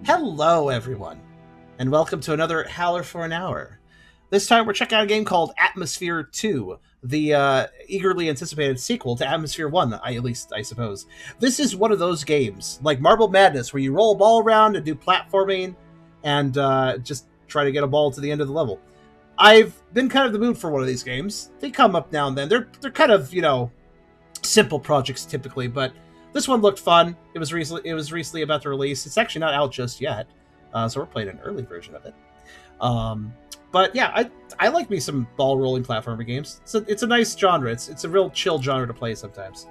Hello, everyone, and welcome to another Howler for an Hour. This time we're checking out a game called AtmaSphere 2, the eagerly anticipated sequel to AtmaSphere 1, at least, I suppose. This is one of those games, like Marble Madness, where you roll a ball around and do platforming and just try to get a ball to the end of the level. I've been kind of the mood for one of these games. They come up now and then. They're kind of, simple projects typically, but this one looked fun. It was recently about to release. It's actually not out just yet, so we're playing an early version of it. But yeah, I like me some ball rolling platformer games. It's a nice genre. It's a real chill genre to play sometimes.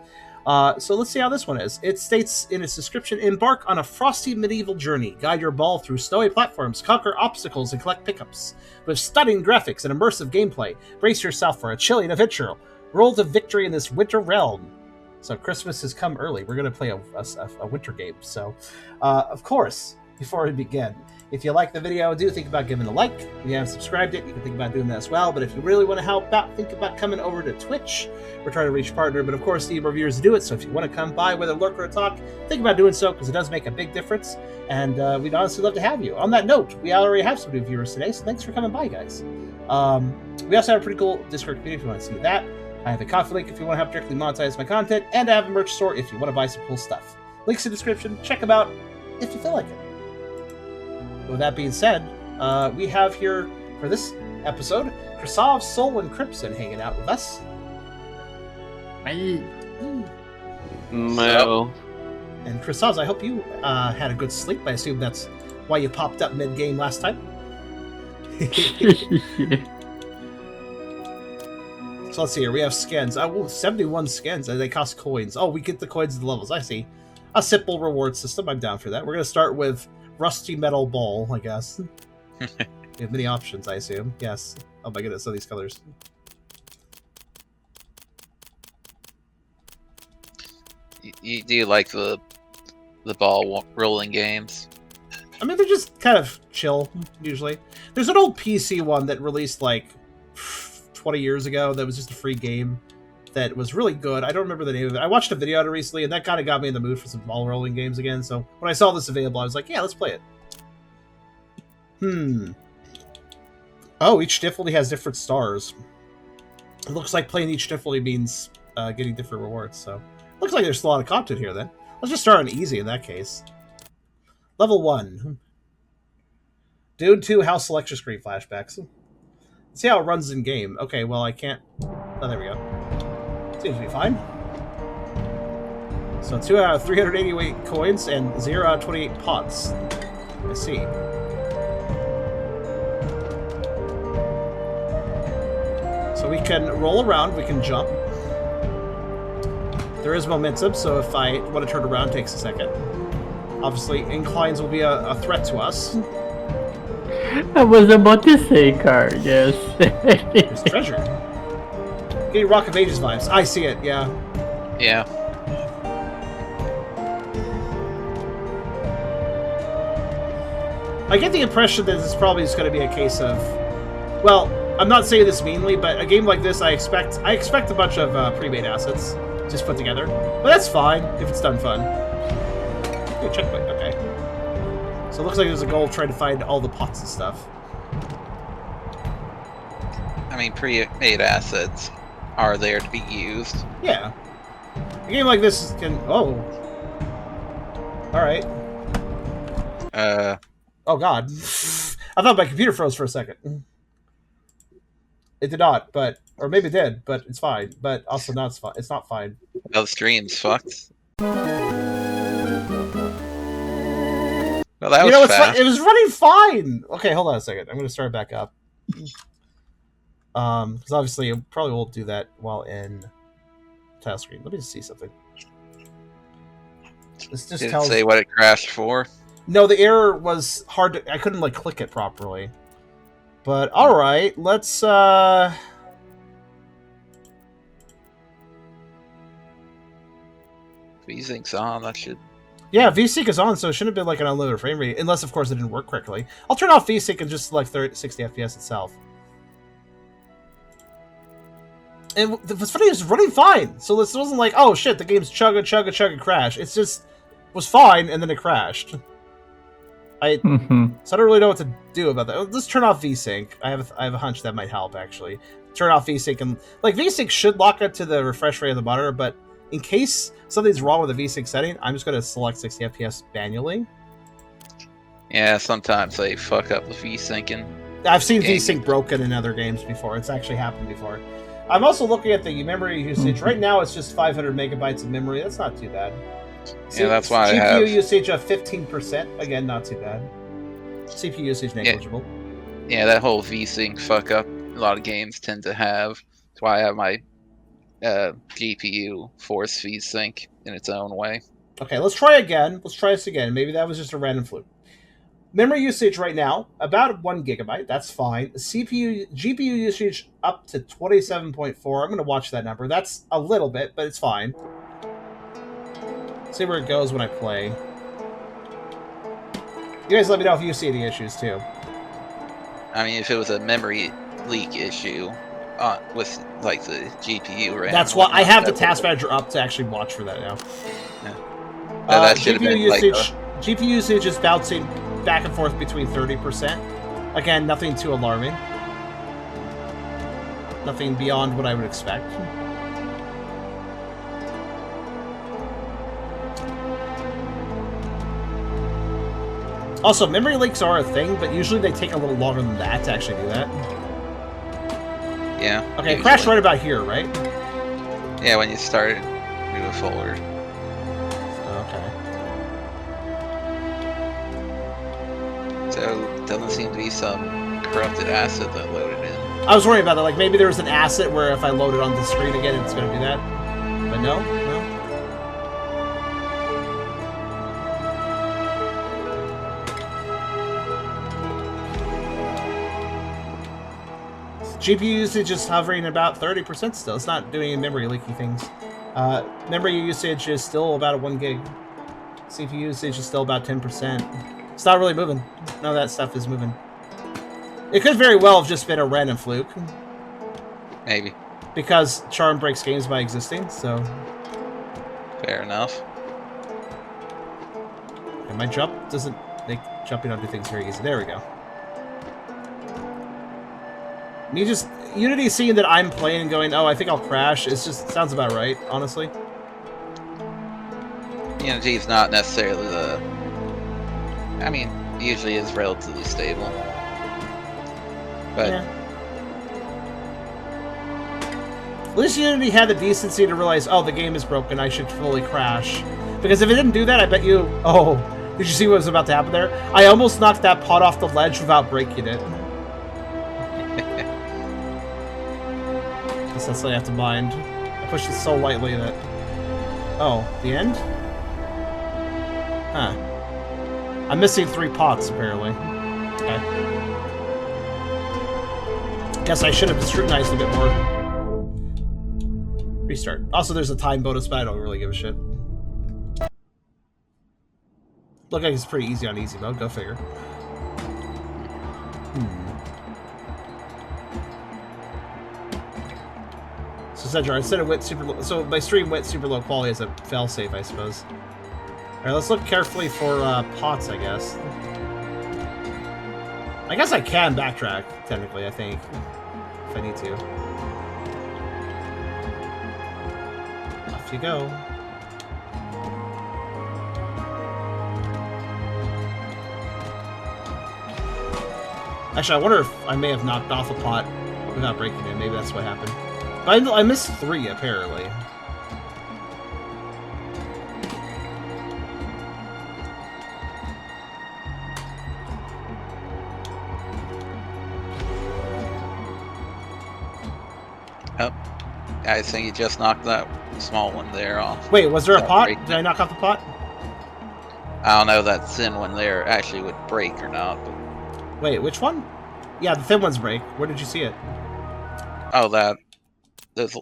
So let's see how this one is. It states in its description: embark on a frosty medieval journey. Guide your ball through snowy platforms, conquer obstacles, and collect pickups. With stunning graphics and immersive gameplay, brace yourself for a chilling adventure. Roll to victory in this winter realm. So Christmas has come early. We're going to play a winter game. So, of course, before we begin, if you like the video, do think about giving a like. If you haven't subscribed it, you can think about doing that as well. But if you really want to help out, think about coming over to Twitch. We're trying to reach partner, but of course, need more viewers to do it. So if you want to come by, whether lurk or a talk, think about doing so, because it does make a big difference. And we'd honestly love to have you. On that note, we already have some new viewers today, so thanks for coming by, guys. We also have a pretty cool Discord community if you want to see that. I have a Ko-fi link if you want to help directly monetize my content, and I have a merch store if you want to buy some cool stuff. Links in the description. Check them out if you feel like it. With that being said, we have here for this episode Krasov, Soul, and Crimson hanging out with us. No. And Krasov, I hope you had a good sleep. I assume that's why you popped up mid-game last time. So let's see here. We have skins. 71 skins, and they cost coins. Oh, we get the coins of the levels. I see. A simple reward system. I'm down for that. We're going to start with Rusty Metal Ball, I guess. We have many options, I assume. Yes. Oh my goodness, some of these colors. Do you like the ball rolling games? I mean, they're just kind of chill, usually. There's an old PC one that released, like, 20 years ago that was just a free game that was really good. I don't remember the name of it. I watched a video on it recently, and that kind of got me in the mood for some ball rolling games again. So when I saw this available, I was like, yeah, let's play it. Oh, each difficulty has different stars. It looks like playing each difficulty means getting different rewards. So looks like there's a lot of content here then. Let's just start on easy in that case. Level 1. Dune 2 House Selection Screen flashbacks. See how it runs in game. Okay, well, I can't. Oh, there we go. Seems to be fine. So 2 out of 388 coins and 0 out of 28 pots. I see. So we can roll around, we can jump. There is momentum, so if I want to turn around, it takes a second. Obviously, inclines will be a threat to us. I was about to say car, yes. There's treasure. Getting Rock of Ages vibes. I see it, yeah. Yeah. I get the impression that this is probably just going to be a case of... Well, I'm not saying this meanly, but a game like this, I expect a bunch of pre-made assets just put together. But that's fine, if it's done fun. Okay, checkpoint, okay. So it looks like there's a goal trying to find all the pots and stuff. I mean, pre-made assets are there to be used. Yeah. A game like this can... Oh. Alright. Oh god. I thought my computer froze for a second. It did not, but... Or maybe it did, but it's fine. But also not fine. It's not fine. Well, the stream's fucked. Well, that was fast. It was running fine! Okay, hold on a second. I'm going to start back up. Because obviously it probably won't do that while in tile screen. Let me just see something. This just Did it tells... say what it crashed for? No, the error was hard to... I couldn't, like, click it properly. But, alright, let's, V-Sync's on, that should... Yeah, VSync is on, so it shouldn't have been like an unlimited frame rate, unless, of course, it didn't work correctly. I'll turn off VSync and just select 60 FPS itself. And what's funny is it's running fine, so this wasn't like, oh shit, the game's chugga, crash. It's just was fine, and then it crashed. So I don't really know what to do about that. Let's turn off VSync. I have a hunch that might help, actually. Turn off VSync, and like VSync should lock up to the refresh rate of the monitor, but in case something's wrong with the VSync setting, I'm just going to select 60 FPS manually. Yeah, sometimes they fuck up the VSyncing. I've seen VSync broken in other games before. It's actually happened before. I'm also looking at the memory usage. Right now, it's just 500 megabytes of memory. That's not too bad. Yeah, that's why GPU I have... usage of 15%. Again, not too bad. CPU usage negligible. Yeah, that whole VSync fuck up a lot of games tend to have. That's why I have my GPU force VSync in its own way. Okay, let's try again. Let's try this again. Maybe that was just a random fluke. Memory usage right now, about 1 gigabyte. That's fine. GPU usage up to 27.4. I'm going to watch that number. That's a little bit, but it's fine. See where it goes when I play. You guys let me know if you see any issues, too. I mean, if it was a memory leak issue with, like, the GPU RAM... That's why I have the task manager up to actually watch for that now. Yeah. That should have been, GPU usage is bouncing back and forth between 30%. Again, nothing too alarming. Nothing beyond what I would expect. Also, memory leaks are a thing, but usually they take a little longer than that to actually do that. Yeah. Okay, it crashed right about here, right? Yeah, when you started moving forward. Okay. So, doesn't seem to be some corrupted asset that loaded in. I was worried about that. Like, maybe there was an asset where if I load it on the screen again, it's going to do that. But no, no. GPU usage is hovering about 30% still. It's not doing any memory leaky things. Memory usage is still about 1 gig. CPU usage is still about 10%. It's not really moving. None of that stuff is moving. It could very well have just been a random fluke. Maybe. Because Charm breaks games by existing, so... Fair enough. And my jump doesn't make jumping onto things very easy. There we go. Unity seeing that I'm playing and going, oh, I think I'll crash, it just sounds about right, honestly. Unity's not necessarily the... I mean, usually is relatively stable. But... Yeah. At least Unity had the decency to realize, oh, the game is broken, I should fully crash. Because if it didn't do that, I bet you... Oh, did you see what was about to happen there? I almost knocked that pot off the ledge without breaking it. That's what I have to mind. I pushed it so lightly that... Oh, the end? Huh. I'm missing 3 pots, apparently. Okay. Guess I should have scrutinized a bit more. Restart. Also, there's a time bonus, but I don't really give a shit. Look like it's pretty easy on easy mode. Go figure. So Cedra, instead of went super low, so my stream went super low quality as a failsafe, I suppose. Alright, let's look carefully for pots, I guess. I guess I can backtrack, technically, I think. If I need to. Off you go. Actually, I wonder if I may have knocked off a pot without breaking it. Maybe that's what happened. But I missed 3, apparently. Oh, I think you just knocked that small one there off. Wait, was there a pot? Did I knock off the pot? I don't know if that thin one there actually would break or not. But... Wait, which one? Yeah, the thin ones break. Where did you see it? Oh, there's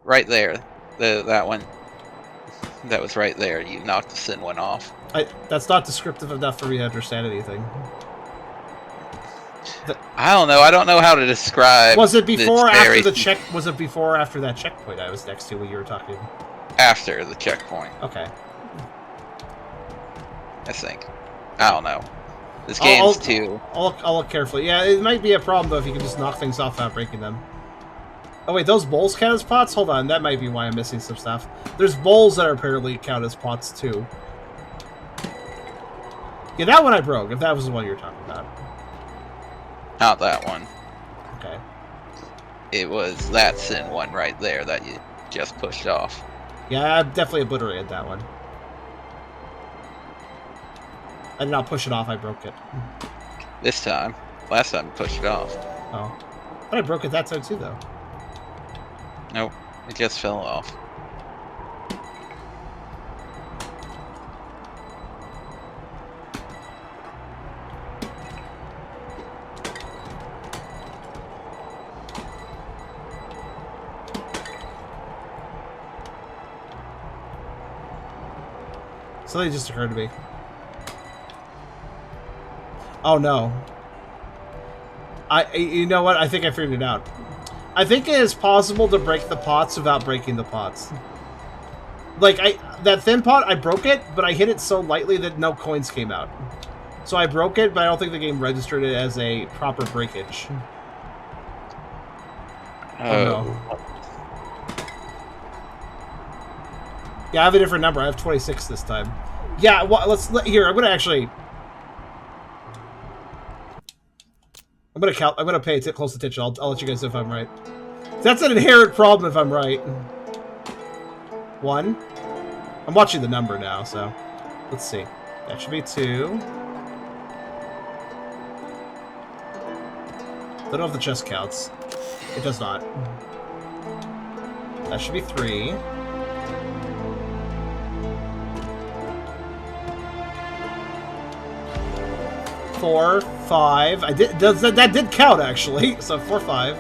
right there. That one. That was right there. You knocked the thin one off. That's not descriptive enough for me to understand anything. I don't know. I don't know how to describe. Was it before or after the check? Was it before or after that checkpoint I was next to when you were talking? After the checkpoint. Okay. I think. I don't know. This game's too... I'll look carefully. Yeah, it might be a problem, though, if you can just knock things off without breaking them. Oh, wait, those bowls count as pots? Hold on, that might be why I'm missing some stuff. There's bowls that are apparently count as pots, too. Yeah, that one I broke, if that was the one you're talking about. Not that one. Okay. It was that sin one right there that you just pushed off. Yeah, I definitely obliterated that one. I did not push it off, I broke it. This time. Last time you pushed it off. Oh. But I broke it that time, too, though. Nope. It just fell off. Something just occurred to me. Oh no. You know what? I think I figured it out. I think it is possible to break the pots without breaking the pots. Like, that thin pot, I broke it, but I hit it so lightly that no coins came out. So I broke it, but I don't think the game registered it as a proper breakage. Oh no. Yeah, I have a different number. I have 26 this time. Yeah, well, here. I'm gonna pay close attention. I'll let you guys know if I'm right. That's an inherent problem if I'm right. 1. I'm watching the number now, so let's see. That should be 2. Don't know if the chest counts. It does not. That should be 3. 4, 5. That did count actually. So 4, 5.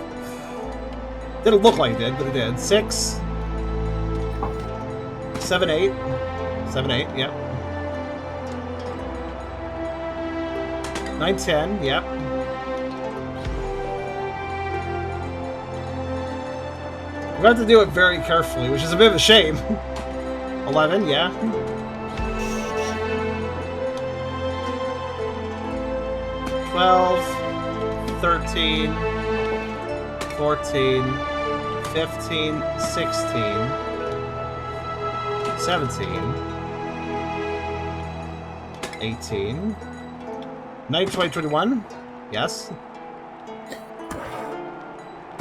Didn't look like it did, but it did. 6, 7, 8. 7, 8. Yep. 9, 10. Yep. We have to do it very carefully, which is a bit of a shame. 11. Yeah. 12, 13, 14, 15, 16, 17, 18, 19, 20, 21. Yes.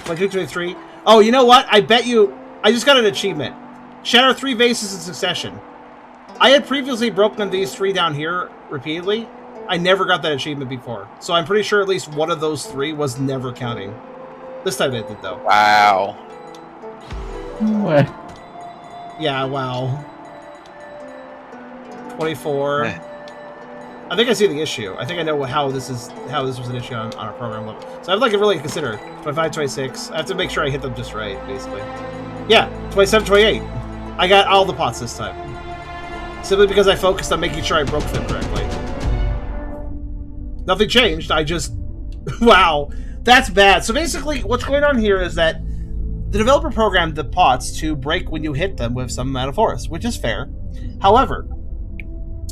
22, 23. Oh, you know what? I bet you... I just got an achievement. Shatter 3 vases in succession. I had previously broken these 3 down here repeatedly. I never got that achievement before. So I'm pretty sure at least one of those 3 was never counting. This time it did, though. Wow. What? Yeah, wow. 24. I think I see the issue. I think I know how this was an issue on our program level. So I'd like to really consider 25, 26. I have to make sure I hit them just right, basically. Yeah, 27, 28. I got all the pots this time. Simply because I focused on making sure I broke them correctly. Nothing changed, I just... Wow, that's bad. So basically, what's going on here is that the developer programmed the pots to break when you hit them with some amount of force, which is fair. However,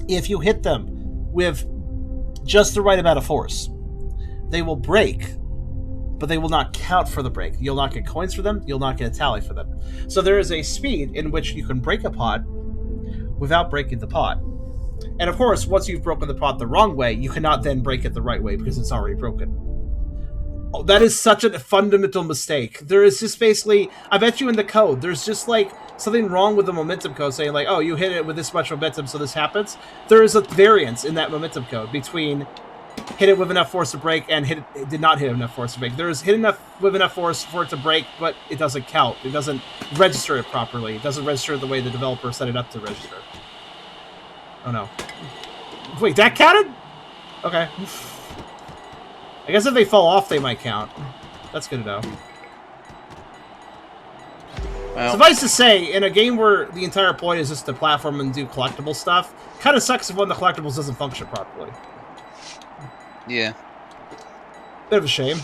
if you hit them with just the right amount of force, they will break, but they will not count for the break. You'll not get coins for them, you'll not get a tally for them. So there is a speed in which you can break a pot without breaking the pot. And of course, once you've broken the pot the wrong way, you cannot then break it the right way because it's already broken. Oh, that is such a fundamental mistake. There is just basically, I bet you in the code, there's just like something wrong with the momentum code saying like, oh, you hit it with this much momentum, so this happens. There is a variance in that momentum code between hit it with enough force to break and it did not hit enough force to break. There is hit with enough force for it to break, but it doesn't count. It doesn't register it properly. It doesn't register the way the developer set it up to register. Oh no. Wait, that counted? Okay. I guess if they fall off, they might count. That's good to know. Well, suffice to say, in a game where the entire point is just to platform and do collectible stuff, kind of sucks if one of the collectibles doesn't function properly. Yeah. Bit of a shame.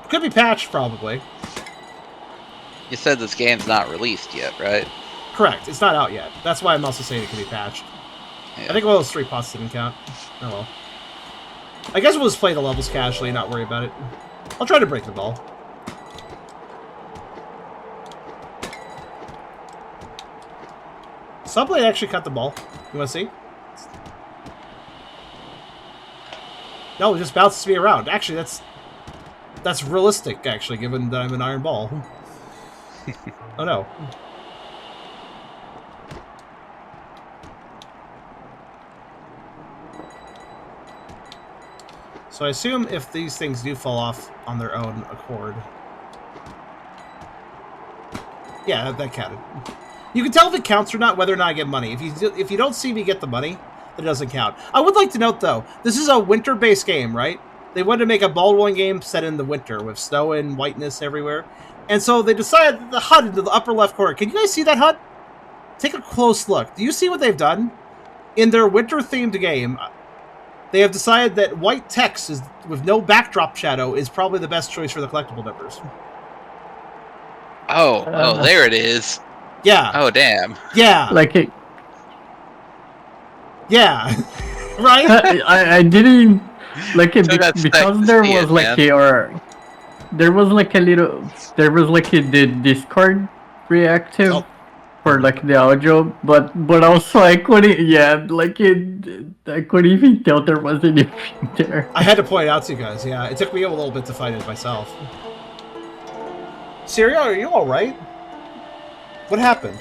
Could be patched, probably. You said this game's not released yet, right? Correct. It's not out yet. That's why I'm also saying it could be patched. Yeah. I think one of those 3 pots didn't count. Oh well. I guess we'll just play the levels casually and not worry about it. I'll try to break the ball. Subblade actually cut the ball. You want to see? No, it just bounces me around. Actually, that's realistic, actually, given that I'm an iron ball. Oh no. So I assume if these things do fall off on their own accord... Yeah, that counted. You can tell if it counts or not, whether or not I get money. If you don't see me get the money, it doesn't count. I would like to note, though, this is a winter-based game, right? They wanted to make a ball rolling game set in the winter with snow and whiteness everywhere. And so they decided that the HUD in the upper left corner... Can you guys see that HUD? Take a close look. Do you see what they've done? In their winter-themed game... They have decided that white text is with no backdrop shadow is probably the best choice for the collectible numbers. Oh, there it is. Yeah. Oh, damn. Yeah. Like it. Yeah. Right? I didn't like it So that's because nice there to see was it, like man. there was like the Discord reactive. Oh. For like the audio, but also I couldn't. Yeah, like I couldn't even tell there was anything there. I had to point it out to you guys. Yeah, it took me a little bit to find it myself. Syria, are you all right? What happened?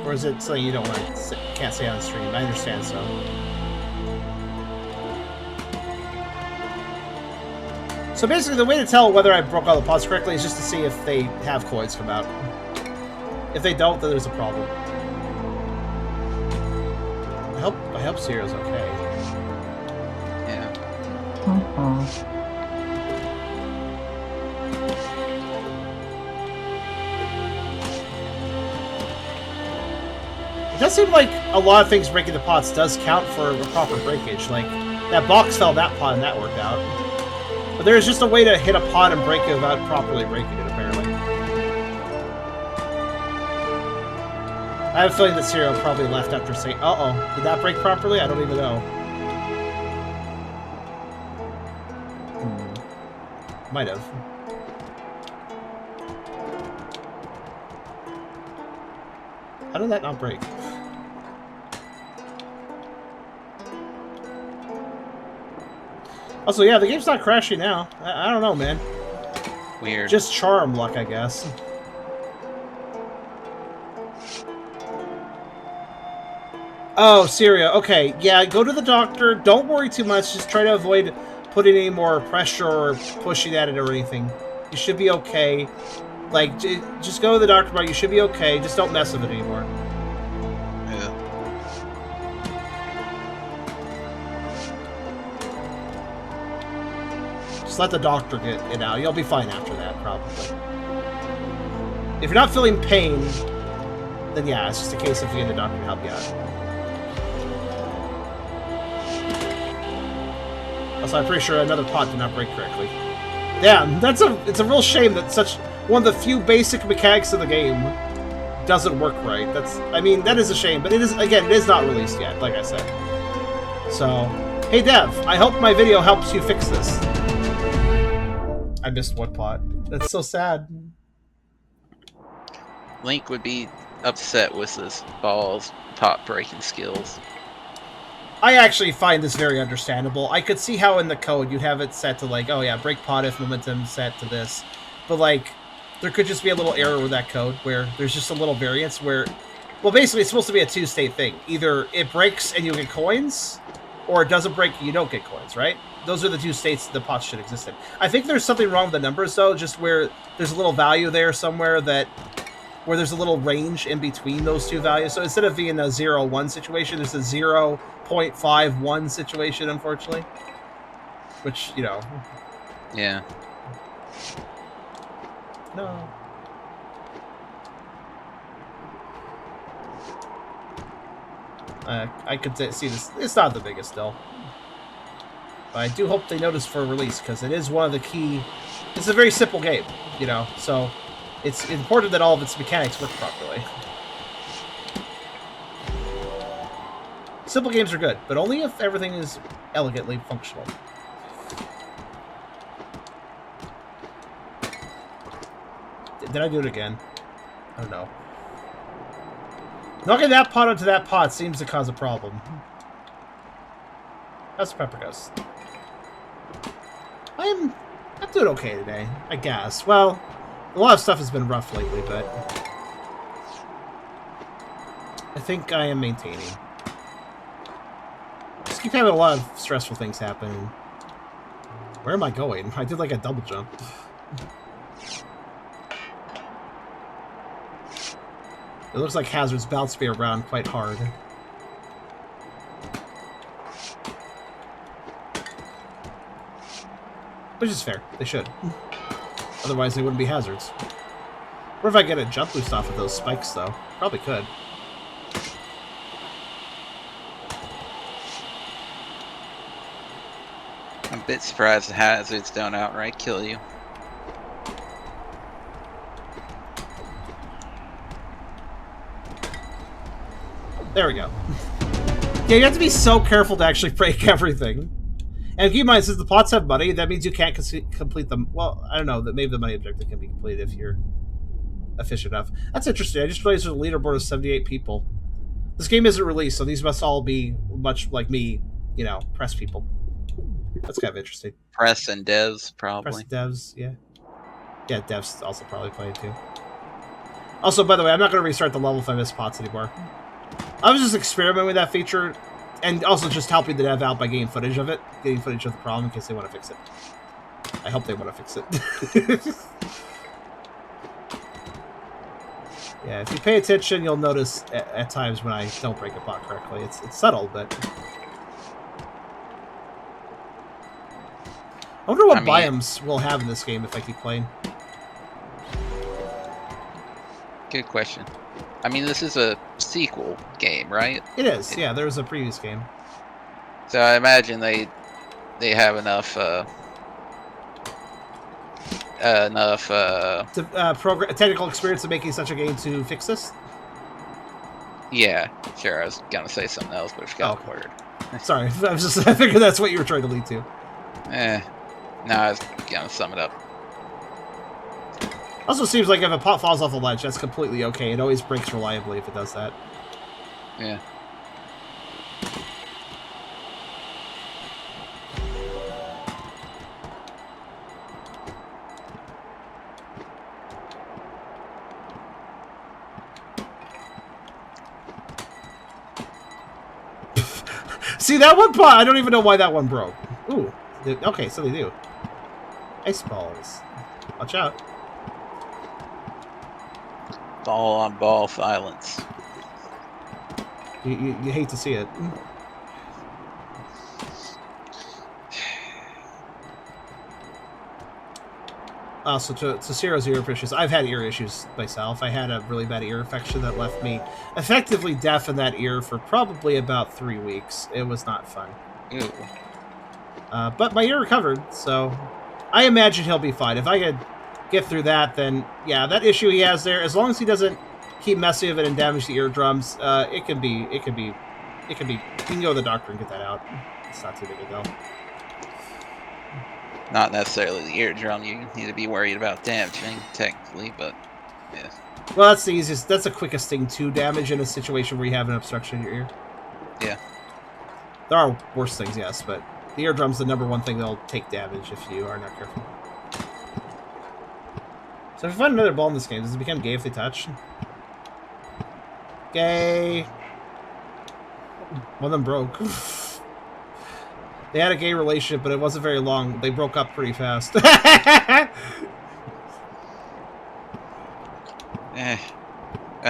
Or is it something you don't want to can't say on stream? I understand so. So basically, the way to tell whether I broke all the pots correctly is just to see if they have coins come out. If they don't, then there's a problem. I hope Sierra's okay. Yeah. It does seem like a lot of things breaking the pots does count for a proper breakage. Like, that box fell in that pot and that worked out. But there's just a way to hit a pot and break it without properly breaking it, apparently. I have a feeling that Cyril probably left after saying, uh-oh, did that break properly? I don't even know. Might have. How did that not break? Also, yeah, the game's not crashing now. I don't know, man. Weird. Just charm luck, I guess. Oh, Syria. Okay, yeah, go to the doctor. Don't worry too much. Just try to avoid putting any more pressure or pushing at it or anything. You should be okay. Like, just go to the doctor, but you should be okay. Just don't mess with it anymore. Yeah. Just let the doctor get it out. You'll be fine after that, probably. If you're not feeling pain, then yeah, it's just a case of getting the doctor to help you out. Also, I'm pretty sure another pot did not break correctly. Damn, it's a real shame that such one of the few basic mechanics of the game doesn't work right. I mean, that is a shame, but it is not released yet, like I said. So, hey Dev, I hope my video helps you fix this. I missed one pot. That's so sad. Link would be upset with this ball's pot breaking skills. I actually find this very understandable. I could see how in the code you'd have it set to like, oh yeah, break pot if momentum set to this. But like, there could just be a little error with that code where there's just a little variance where, well, basically it's supposed to be a two-state thing. Either it breaks and you get coins, or it doesn't break and you don't get coins, right? Those are the two states the pots should exist in. I think there's something wrong with the numbers though, just where there's a little value there somewhere where there's a little range in between those two values. So instead of being a 0-1 situation, there's a 0.51 situation, unfortunately. Which, you know. Yeah. No. I could see this. It's not the biggest, though. But I do hope they notice for release, because it is one of the key... It's a very simple game, you know, so it's important that all of its mechanics work properly. Simple games are good, but only if everything is elegantly functional. Did I do it again? I don't know. Knocking that pot onto that pot seems to cause a problem. How's the pepper goes? I'm doing okay today, I guess. Well, a lot of stuff has been rough lately, but I think I am maintaining. Just keep having a lot of stressful things happen. Where am I going? I did like a double jump. It looks like hazards bounce me around quite hard. Which is fair. They should. Otherwise, they wouldn't be hazards. What if I get a jump boost off of those spikes, though? Probably could. I'm a bit surprised the hazards don't outright kill you. There we go. Yeah, you have to be so careful to actually break everything. And keep in mind, since the pots have money, that means you can't complete them. Well, I don't know, that maybe the money objective can be completed if you're efficient enough. That's interesting. I just realized there's a leaderboard of 78 people. This game isn't released, so these must all be much like me, you know, press people. That's kind of interesting. Press and devs, probably. Press devs, yeah. Yeah, devs also probably play it too. Also, by the way, I'm not going to restart the level if I miss pots anymore. I was just experimenting with that feature, and also just helping the dev out by getting footage of it. Getting footage of the problem in case they want to fix it. I hope they want to fix it. Yeah, if you pay attention, you'll notice at times when I don't break a pot correctly. It's subtle, but... I wonder what biomes we'll have in this game if I keep playing. Good question. I mean, this is a sequel game, right? It is, yeah. There was a previous game. So I imagine they have enough technical experience in making such a game to fix this. Yeah, sure. I was gonna say something else, but I forgot the word. Sorry, I figured that's what you were trying to lead to. No, I was gonna sum it up. Also seems like if a pot falls off a ledge, that's completely okay. It always breaks reliably if it does that. Yeah. See, that one pot, I don't even know why that one broke. Ooh. Okay, so they do. Ice balls. Watch out. Ball on ball violence. You hate to see it. So to Ciro's ear issues, I've had ear issues myself. I had a really bad ear infection that left me effectively deaf in that ear for probably about 3 weeks. It was not fun. Ew. But my ear recovered, so I imagine he'll be fine. If I could get through that, then yeah, that issue he has there, as long as he doesn't keep messing with it and damage the eardrums, it can be, you can go to the doctor and get that out. It's not too big a deal. Not necessarily the eardrum you need to be worried about damaging, technically, but yeah. Well, that's the easiest, that's the quickest thing to damage in a situation where you have an obstruction in your ear. Yeah. There are worse things, yes, but the eardrum's the #1 thing that'll take damage if you are not careful. So if you find another ball in this game, does it become gay if they touch? Gay. One of them broke. They had a gay relationship, but it wasn't very long. They broke up pretty fast. Well,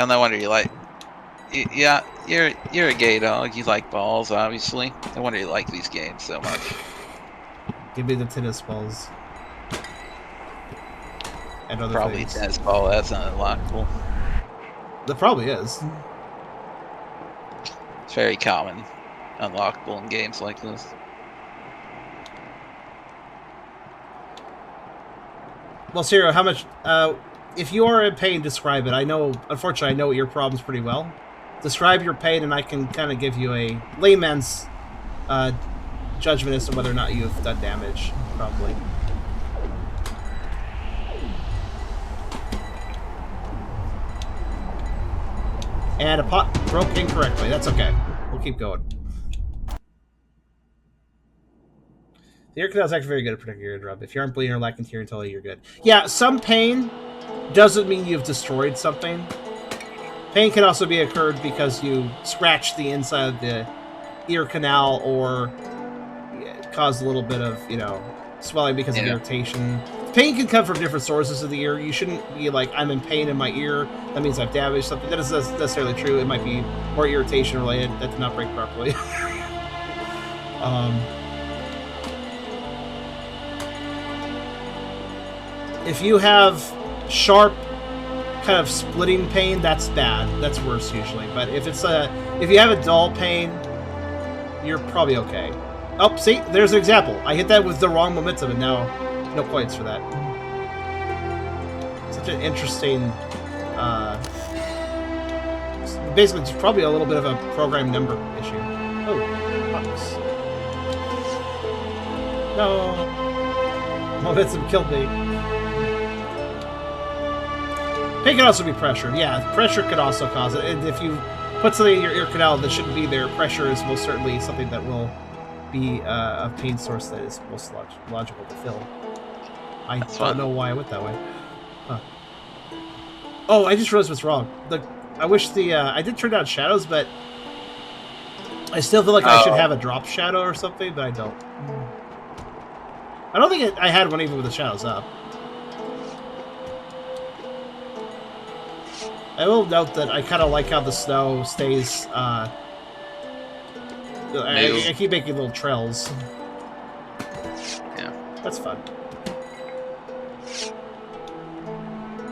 no wonder you like... Yeah, you're a gay dog. You like balls, obviously. No wonder you like these games so much. Give me the tennis balls. And other Probably things. tennis ball, that's not unlockable. That probably is. It's very common. Unlockable in games like this. Well, Ciro, how much? If you are in pain, describe it. I know. Unfortunately, I know your problems pretty well. Describe your pain, and I can kind of give you a layman's judgment as to whether or not you've done damage. Probably. And a pot broke incorrectly. That's okay. We'll keep going. The ear canal is actually very good at protecting your eardrum. If you aren't bleeding or lacking tear until you're good. Yeah, some pain doesn't mean you've destroyed something. Pain can also be occurred because you scratched the inside of the ear canal or caused a little bit of, swelling because of irritation. Pain can come from different sources of the ear. You shouldn't be like, I'm in pain in my ear. That means I've damaged something. That isn't necessarily true. It might be more irritation related that did not break properly. If you have sharp kind of splitting pain, that's bad. That's worse usually. But if you have a dull pain, you're probably okay. Oh, see, there's an example. I hit that with the wrong momentum, and now no points for that. Such an interesting. Basically, it's probably a little bit of a program number issue. Oh, box. No, momentum killed me. Pain can also be pressure. Yeah, pressure could also cause it. And if you put something in your ear canal that shouldn't be there, pressure is most certainly something that will be a pain source that is most logical to fill. I don't know why I went that way. Huh. Oh, I just realized what's wrong. I wish I did turn down shadows, but I still feel like I should have a drop shadow or something, but I don't. I don't think I had one even with the shadows up. I will note that I kind of like how the snow stays. I keep making little trails. Yeah, that's fun.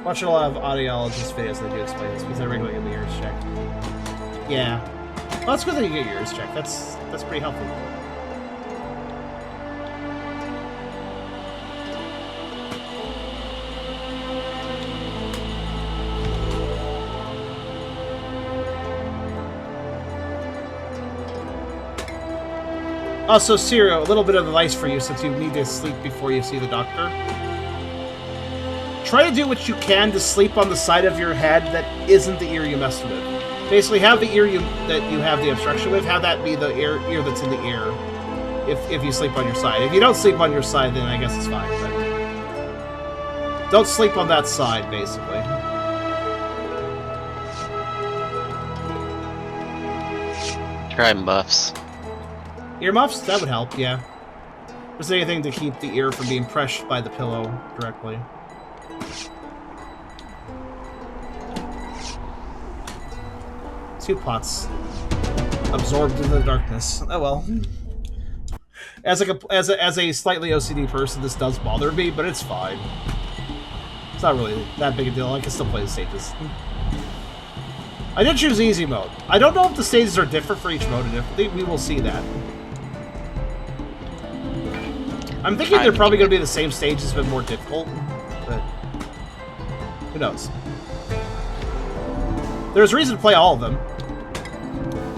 Watching a lot of audiologist videos that do explain this because I regularly get my ears checked. Yeah, well, it's good that you get your ears checked. That's pretty helpful. Also, Ciro, a little bit of advice for you since you need to sleep before you see the doctor. Try to do what you can to sleep on the side of your head that isn't the ear you messed with. Basically, have the ear that you have the obstruction with, have that be the ear that's in the ear if you sleep on your side. If you don't sleep on your side, then I guess it's fine. But don't sleep on that side, basically. Try muffs. Earmuffs? That would help, yeah. Just anything to keep the ear from being pressed by the pillow directly. Two pots absorbed into the darkness. Oh well. As a slightly OCD person, this does bother me, but it's fine. It's not really that big a deal. I can still play the stages. I did choose easy mode. I don't know if the stages are different for each mode, and if we will see that. I'm thinking they're probably going to be the same stages, but more difficult. But who knows? There's reason to play all of them.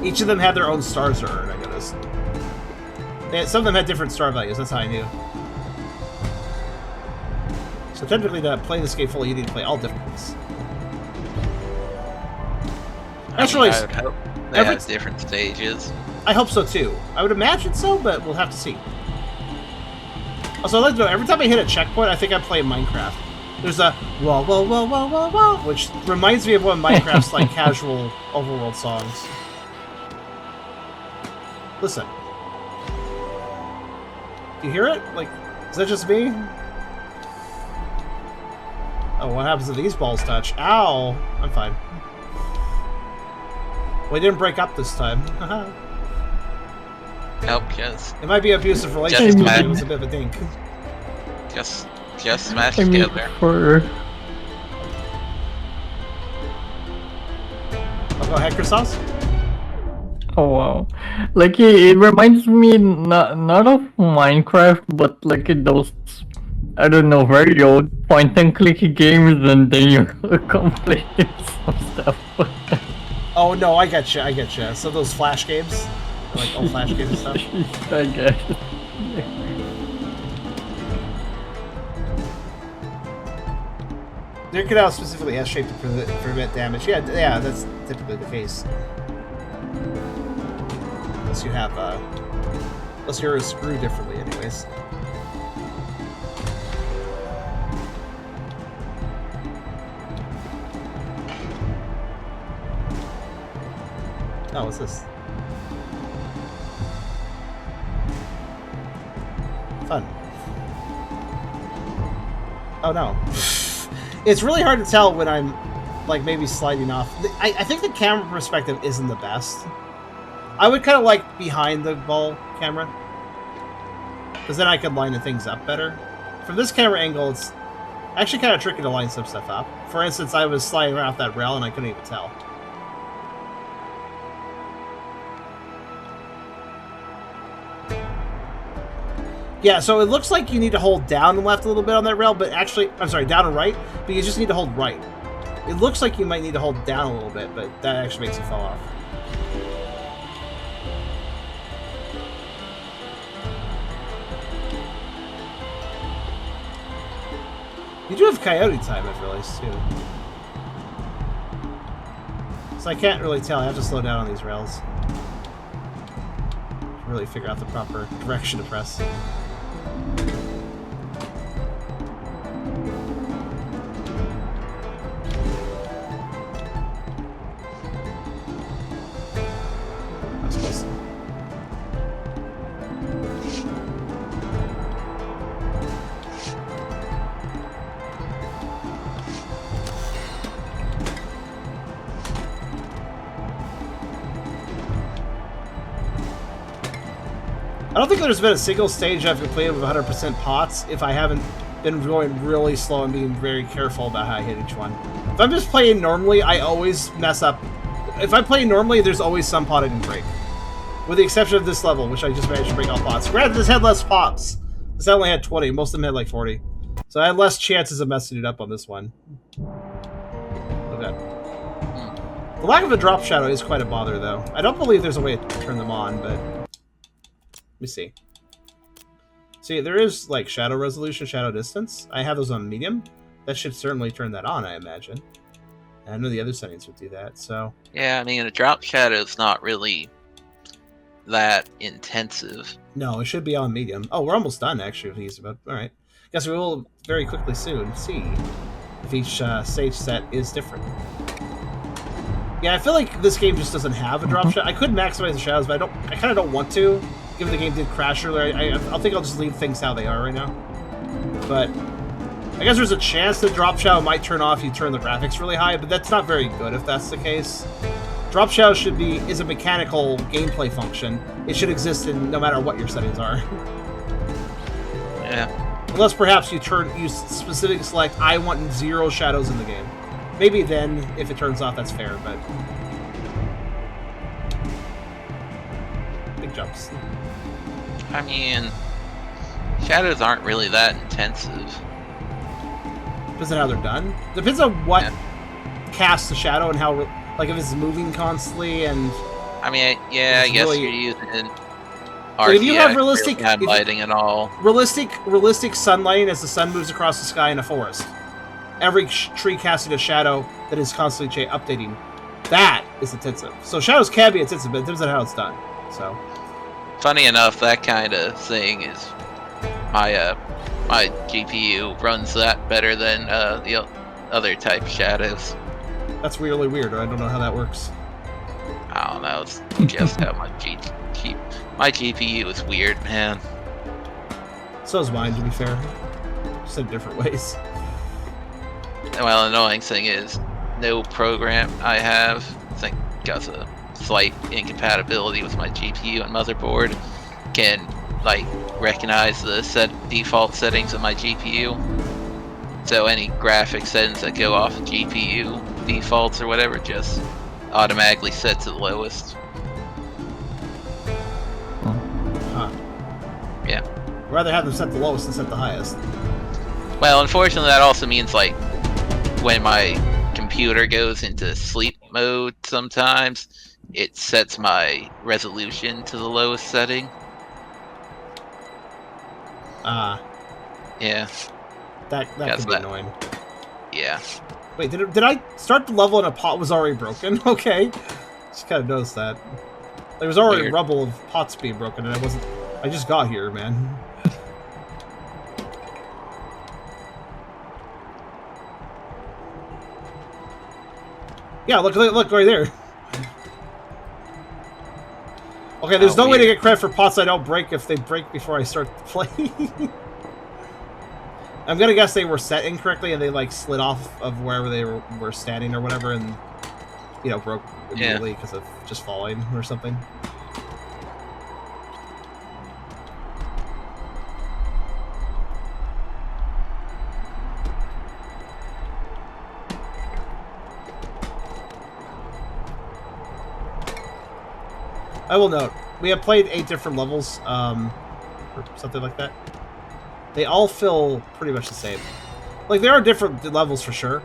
Each of them had their own stars to earn, I noticed. Some of them had different star values, that's how I knew. So technically, to play this game fully, you need to play all different ones. Actually, I would hope they have different stages. I hope so too. I would imagine so, but we'll have to see. Also, I'd like to know, every time I hit a checkpoint, I think I'm playing Minecraft. There's a whoa, whoa, whoa, whoa, whoa, whoa, which reminds me of one of Minecraft's like casual overworld songs. Listen. Do you hear it? Like, is that just me? Oh, what happens if these balls touch? Ow! I'm fine. We didn't break up this time. Nope, just... It might be an abusive relationship, but it was a bit of a dink. Just smash together. Oh, go ahead, Christos. Oh wow. Like it reminds me not of Minecraft, but like those I don't know, very old point and click games, and then you complain some stuff. Oh no, I get you. So those flash games, like old flash games and stuff. I guess. Their canal specifically has shape to prevent damage. Yeah, that's typically the case. Unless you have, unless you're screwed differently, anyways. Oh, what's this? Fun. Oh no. It's really hard to tell when I'm, like, maybe sliding off. I think the camera perspective isn't the best. I would kind of like behind the ball camera, because then I could line the things up better. From this camera angle, it's actually kind of tricky to line some stuff up. For instance, I was sliding right off that rail and I couldn't even tell. Yeah, so it looks like you need to hold down and left a little bit on that rail, but actually, I'm sorry, down and right, but you just need to hold right. It looks like you might need to hold down a little bit, but that actually makes it fall off. You do have coyote time, I've realized, too. So I can't really tell. I have to slow down on these rails to really figure out the proper direction to press. That's close. I don't think there's been a single stage I've completed with 100% pots if I haven't been going really slow and being very careful about how I hit each one. If I'm just playing normally, I always mess up. If I play normally, there's always some pot I can break. With the exception of this level, which I just managed to break all pots. Granted, this had less pots. This only had 20. Most of them had like 40. So I had less chances of messing it up on this one. Okay. The lack of a drop shadow is quite a bother, though. I don't believe there's a way to turn them on, but... Let me see. See, there is, like, shadow resolution, shadow distance. I have those on medium. That should certainly turn that on, I imagine. And I know the other settings would do that, so... Yeah, I mean, a drop shadow is not really that intensive. No, it should be on medium. Oh, we're almost done, actually, with these. But all right. Guess we will very quickly soon see if each stage set is different. Yeah, I feel like this game just doesn't have a drop shadow. I could maximize the shadows, but I kind of don't want to. Given the game did crash earlier, I think I'll just leave things how they are right now. But I guess there's a chance the drop shadow might turn off if you turn the graphics really high, but that's not very good if that's the case. Drop shadow is a mechanical gameplay function. It should exist in no matter what your settings are. Yeah. Unless perhaps you specifically select, I want 0 shadows in the game. Maybe then, if it turns off, that's fair, but... Big jumps. I mean, shadows aren't really that intensive. Depends on how they're done. Depends on what casts the shadow and how, like, if it's moving constantly and... I mean, yeah, I guess you're using if you have realistic lighting and all. Realistic sunlighting as the sun moves across the sky in a forest. Every tree casting a shadow that is constantly updating. That is intensive. So shadows can be intensive, but it depends on how it's done. So... Funny enough, that kind of thing is my my GPU runs that better than the other type shadows. That's really weird. I don't know how that works. I don't know. It's just how my GPU is weird, man. So is mine, to be fair. Just in different ways. Well, the annoying thing is, no program I have, I think, has a slight incompatibility with my GPU and motherboard, can like recognize the default settings of my GPU. So any graphic settings that go off of GPU defaults or whatever just automatically set to the lowest. Huh. Yeah. I'd rather have them set the lowest than set the highest. Well, unfortunately, that also means like when my computer goes into sleep mode, sometimes it sets my resolution to the lowest setting. Yeah, that could be annoying. Yeah. Wait, did I start the level and a pot was already broken? Okay, just kind of noticed that. There was already rubble of pots being broken, and I just got here, man. Yeah, look right there. Okay, there's no way to get credit for pots I don't break if they break before I start playing. I'm gonna guess they were set incorrectly and they like slid off of wherever they were standing or whatever, and broke immediately because of just falling or something. I will note, we have played 8 different levels, or something like that. They all feel pretty much the same. Like, there are different levels for sure,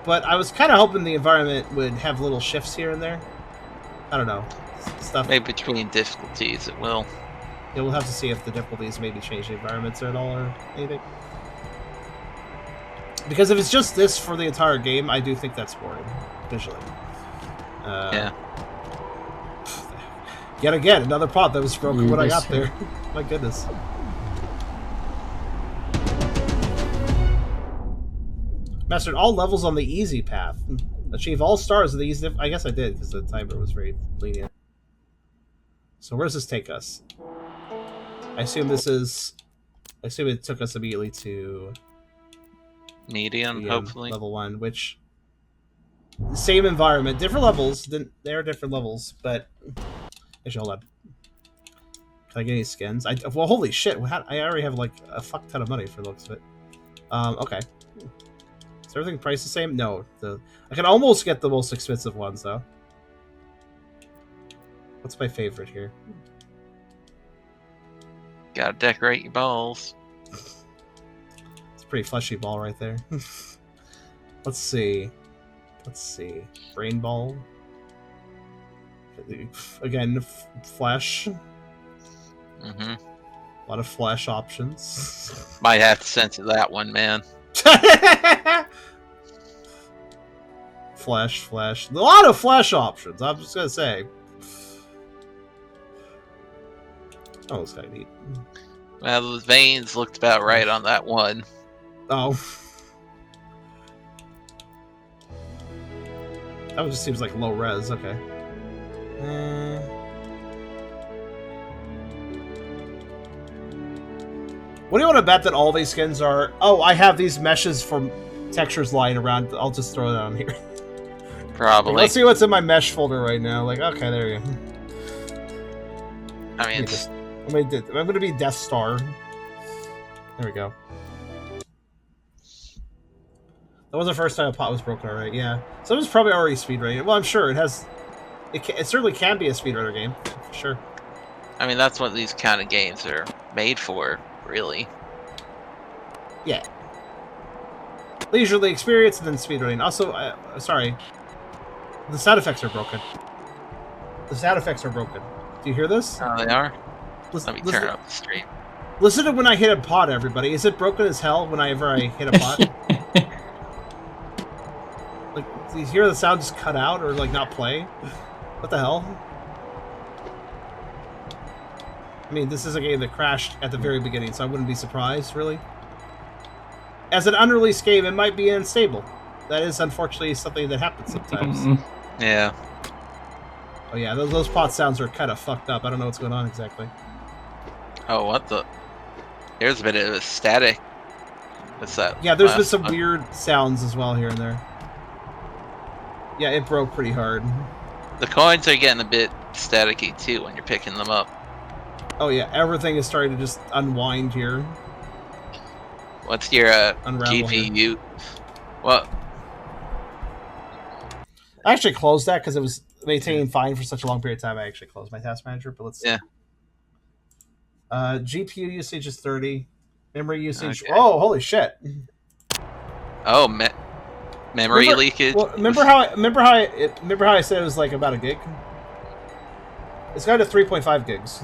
but I was kind of hoping the environment would have little shifts here and there. I don't know. Stuff. Maybe between difficulties it will. Yeah, we'll have to see if the difficulties maybe change the environments at all or anything. Because if it's just this for the entire game, I do think that's boring, visually. Yeah. Yet again, another pot that was broken when I got there. My goodness. Mastered all levels on the easy path. Achieve all stars of the easy... I guess I did, because the timer was very lenient. So where does this take us? I assume it took us immediately to... Medium, hopefully. Level 1, which... Same environment. Different levels. They are different levels, but... Actually, hold on. Can I get any skins? Well, holy shit. I already have, like, a fuck ton of money for the looks of it. Okay. Is everything priced the same? No. I can almost get the most expensive ones, though. What's my favorite here? Gotta decorate your balls. It's a pretty fleshy ball right there. Let's see. Brain ball. Again, flesh. Mm-hmm. A lot of flesh options. Might have to censor that one, man. Flesh. A lot of flesh options, I'm just gonna say. Oh, this kind of neat. Well, the veins looked about right on that one. Oh. That one just seems like low res, okay. What do you want to bet that all these skins are? Oh, I have these meshes from textures lying around. I'll just throw that on here. Probably. Like, let's see what's in my mesh folder right now. Like, okay, there you go. I mean, I'm gonna be Death Star. There we go. That was the first time a pot was broken already. Yeah, so it was probably already speedrunning. Well, I'm sure it has. It certainly can be a speedrunner game, for sure. I mean, that's what these kind of games are made for, really. Yeah. Leisurely experience and then speedrunning. Also, sorry. The sound effects are broken. Do you hear this? Oh, they are? Let me turn up the stream. Listen to when I hit a pot, everybody. Is it broken as hell whenever I hit a pot? Like, do you hear the sound just cut out or, like, not play? What the hell? I mean, this is a game that crashed at the very beginning, so I wouldn't be surprised, really. As an unreleased game, it might be unstable. That is, unfortunately, something that happens sometimes. Yeah. Oh yeah, those pot sounds are kind of fucked up. I don't know what's going on exactly. Oh, what the? There's a bit of a static. What's that? Yeah, there's been some weird sounds as well here and there. Yeah, it broke pretty hard. The coins are getting a bit staticky too when you're picking them up. Oh yeah, everything is starting to just unwind here. What's your GPU? Here. What? I actually closed that because it was maintaining fine for such a long period of time. I actually closed my task manager, but let's see. Yeah. GPU usage is 30. Memory usage. Okay. Oh, holy shit! Oh, memory leakage. Well, remember how I said it was like about a gig? It's got to 3.5 gigs.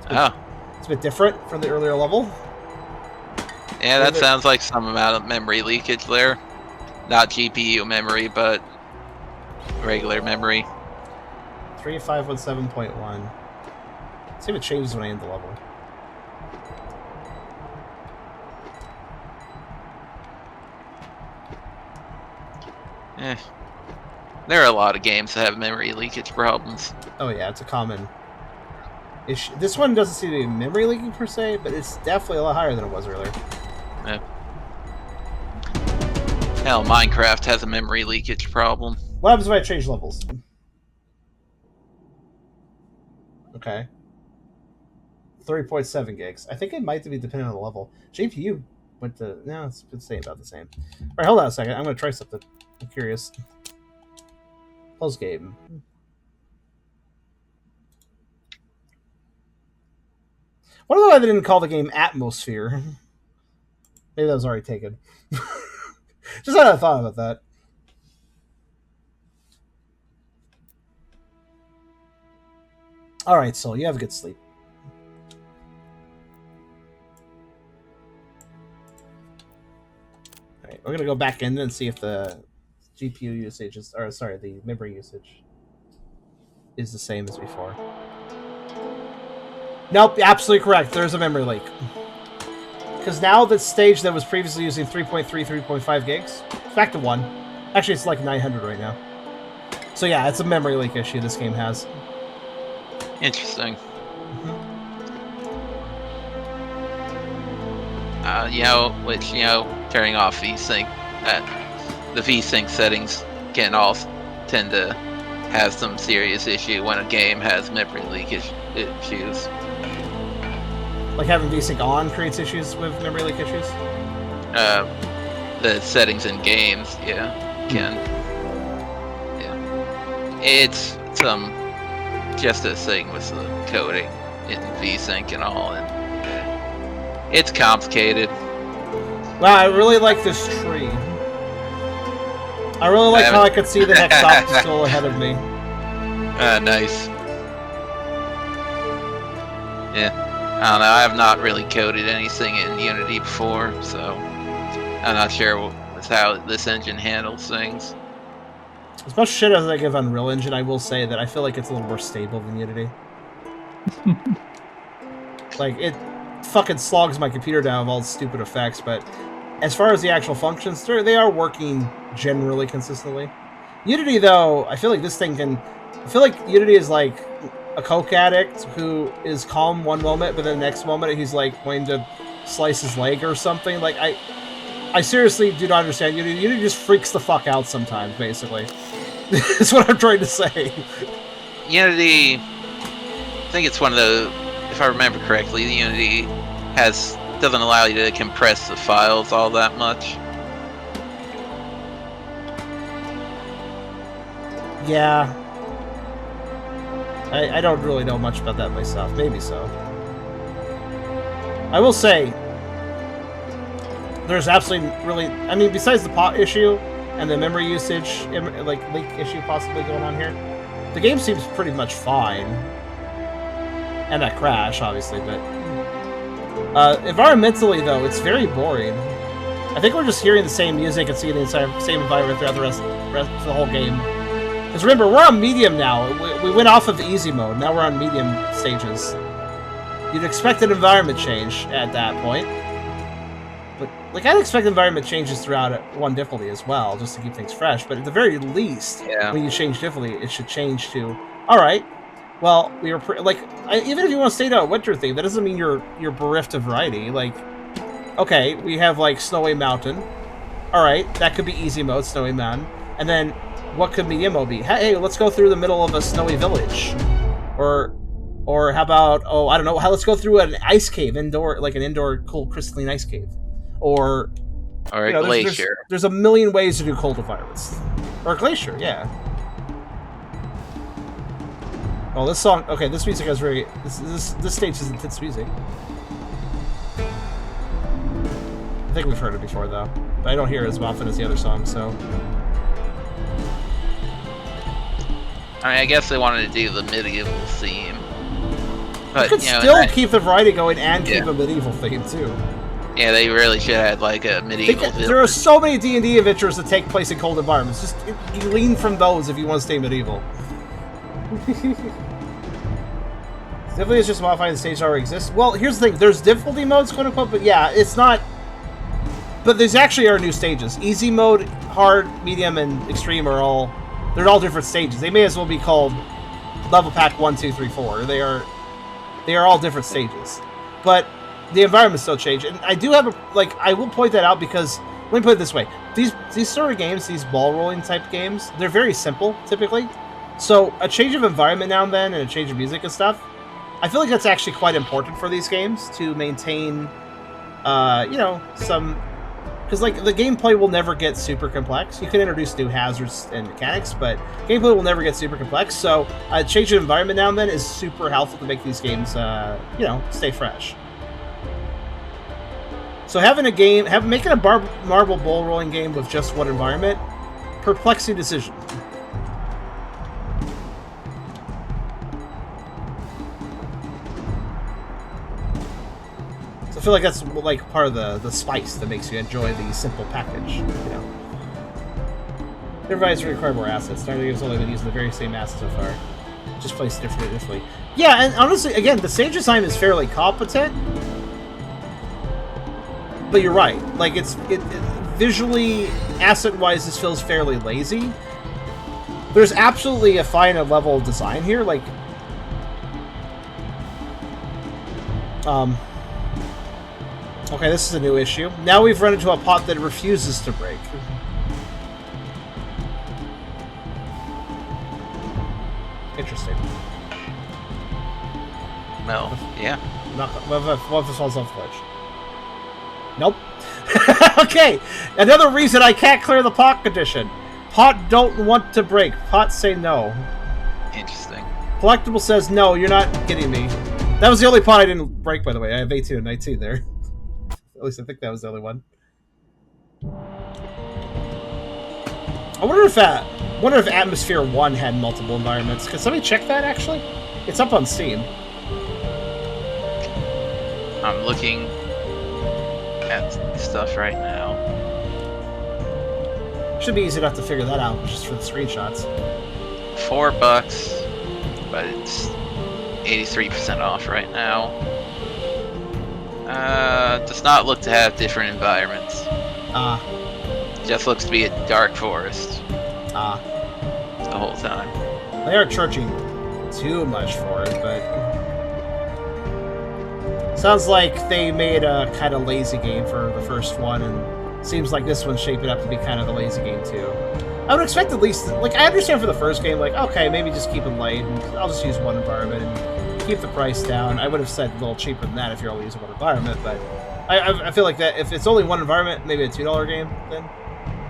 It's a bit different from the earlier level. Yeah, that sounds like some amount of memory leakage there. Not GPU memory, but regular memory. 3517.1. See if it changes when I end the level. There are a lot of games that have memory leakage problems. Oh yeah, it's a common issue. This one doesn't seem to be memory leaking per se, but it's definitely a lot higher than it was earlier. Yeah. Hell, Minecraft has a memory leakage problem. What happens if I change levels? Okay. 3.7 gigs. I think it might be depending on the level. GPU went to... No, it's staying about the same. Alright, hold on a second. I'm going to try something. I'm curious. Close game. I wonder why they didn't call the game AtmaSphere. Maybe that was already taken. Just had a thought about that. Alright, Soul, you have a good sleep. Alright, we're gonna go back in and see if the GPU usage is, or sorry, the memory usage is the same as before. Nope, absolutely correct. There's a memory leak. Because now the stage that was previously using 3.3, 3.5 gigs, it's back to 1. Actually, it's like 900 right now. So yeah, it's a memory leak issue this game has. Interesting. You know, which, you know, turning off VSync, the VSync settings can all tend to have some serious issue when a game has memory leakage issues. Like having VSync on creates issues with memory leak issues? The settings in games, yeah, can. Yeah. It's just a thing with the coding in VSync and all, and it's complicated. Wow, I really like this tree. I really like how I could see the next obstacle ahead of me. Nice. Yeah. I don't know, I have not really coded anything in Unity before, so I'm not sure with how this engine handles things. As much shit as I give Unreal Engine, I will say that I feel like it's a little more stable than Unity. Like, it fucking slogs my computer down with all the stupid effects, but as far as the actual functions, they are working generally consistently. Unity, though, I feel like this thing can... I feel like Unity is like a coke addict who is calm one moment, but then the next moment he's like going to slice his leg or something. Like, I seriously do not understand Unity. Unity just freaks the fuck out sometimes, basically. That's what I'm trying to say. Unity, I think it's one of the, if I remember correctly, the Unity doesn't allow you to compress the files all that much. Yeah. I don't really know much about that myself. Maybe so. I will say, there's absolutely really... I mean, besides the pot issue and the memory usage, like, leak issue possibly going on here, the game seems pretty much fine. And that crash, obviously, but... environmentally, though, it's very boring. I think we're just hearing the same music and seeing the same environment throughout the rest of the whole game. Because remember, we're on medium now. We went off of easy mode. Now we're on medium stages. You'd expect an environment change at that point. But, like, I'd expect environment changes throughout one difficulty as well, just to keep things fresh. But at the very least, when you change difficulty, it should change to, alright, well, we were, even if you want to stay down a winter theme, that doesn't mean you're bereft of variety. Like, okay, we have, like, Snowy Mountain. Alright, that could be easy mode, Snowy Mountain. And then, what could medium mode be? Hey, let's go through the middle of a snowy village. Or how about, I don't know, let's go through an ice cave, like an indoor cool crystalline ice cave. Or a glacier. There's a million ways to do cold environments. Or a glacier, yeah. Oh, this song, okay, this music has very, this stage is intense music. I think we've heard it before, though. But I don't hear it as often as the other songs, so... I mean, I guess they wanted to do the medieval theme. But, you could you know, still keep the variety going and keep a medieval theme, too. Yeah, they really should have had, like, a medieval village. There are so many D&D adventures that take place in cold environments. Just you lean from those if you want to stay medieval. Difficulty is just modifying the stage that already exists. Well, here's the thing. There's difficulty modes, quote-unquote, but yeah, it's not... But there's actually are new stages. Easy mode, hard, medium, and extreme are all... They're all different stages. They may as well be called level pack 1, 2, 3, 4. They are all different stages. But the environments still change. And I do have a... Like, I will point that out because... Let me put it this way. These sort of games, these ball-rolling type games, they're very simple, typically. So, a change of environment now and then, and a change of music and stuff, I feel like that's actually quite important for these games to maintain, you know, some... Because, like, the gameplay will never get super complex. You can introduce new hazards and mechanics, but gameplay will never get super complex. So, a change of environment now and then is super helpful to make these games, you know, stay fresh. So, having a game... Making a marble bowl rolling game with just one environment, perplexing decision. I feel like that's like part of the spice that makes you enjoy the simple package, you know. Everybody's require more assets. Starting games only been using the very same assets so far. Just placed differently. Yeah, and honestly, again, the stage design is fairly competent. But you're right. Like it visually, asset-wise, this feels fairly lazy. There's absolutely a fine level of design here, like okay, this is a new issue. Now we've run into a pot that refuses to break. Interesting. No, yeah. What if this falls off the ledge? Nope. Okay, another reason I can't clear the pot condition. Pot don't want to break. Pot say no. Interesting. Collectible says no, you're not kidding me. That was the only pot I didn't break, by the way. I have 18 and 19 there. At least I think that was the only one. I wonder if AtmaSphere 1 had multiple environments. Can somebody check that, actually? It's up on Steam. I'm looking at stuff right now. Should be easy enough to figure that out, just for the screenshots. $4, but it's 83% off right now. Does not look to have different environments. Just looks to be a dark forest. The whole time. They aren't charging too much for it, but... Sounds like they made a kind of lazy game for the first one, and seems like this one's shaping up to be kind of a lazy game, too. I would expect at least... Like, I understand for the first game, like, okay, maybe just keep it light, and I'll just use one environment, and keep the price down. I would have said a little cheaper than that if you're only using one environment, but I feel like that if it's only one environment, maybe a $2 game then.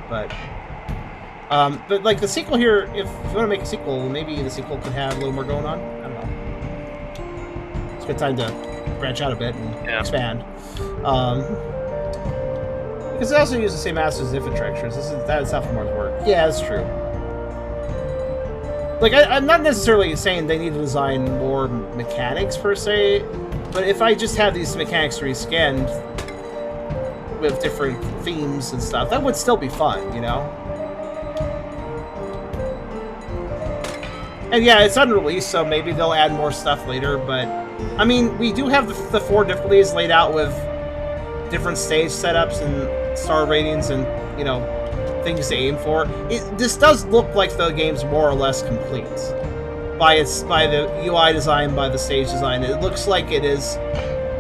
But like the sequel here, if you want to make a sequel, maybe the sequel could have a little more going on. I don't know. It's a good time to branch out a bit and expand. Because they also use the same assets as Infantrectures. That is half more work. Yeah, that's true. Like, I'm not necessarily saying they need to design more mechanics, per se, but if I just have these mechanics reskinned with different themes and stuff, that would still be fun, you know? And yeah, it's unreleased, so maybe they'll add more stuff later, but... I mean, we do have the 4 difficulties laid out with different stage setups and star ratings and, you know, things to aim for. This does look like the game's more or less complete. By the UI design, by the stage design, it looks like it is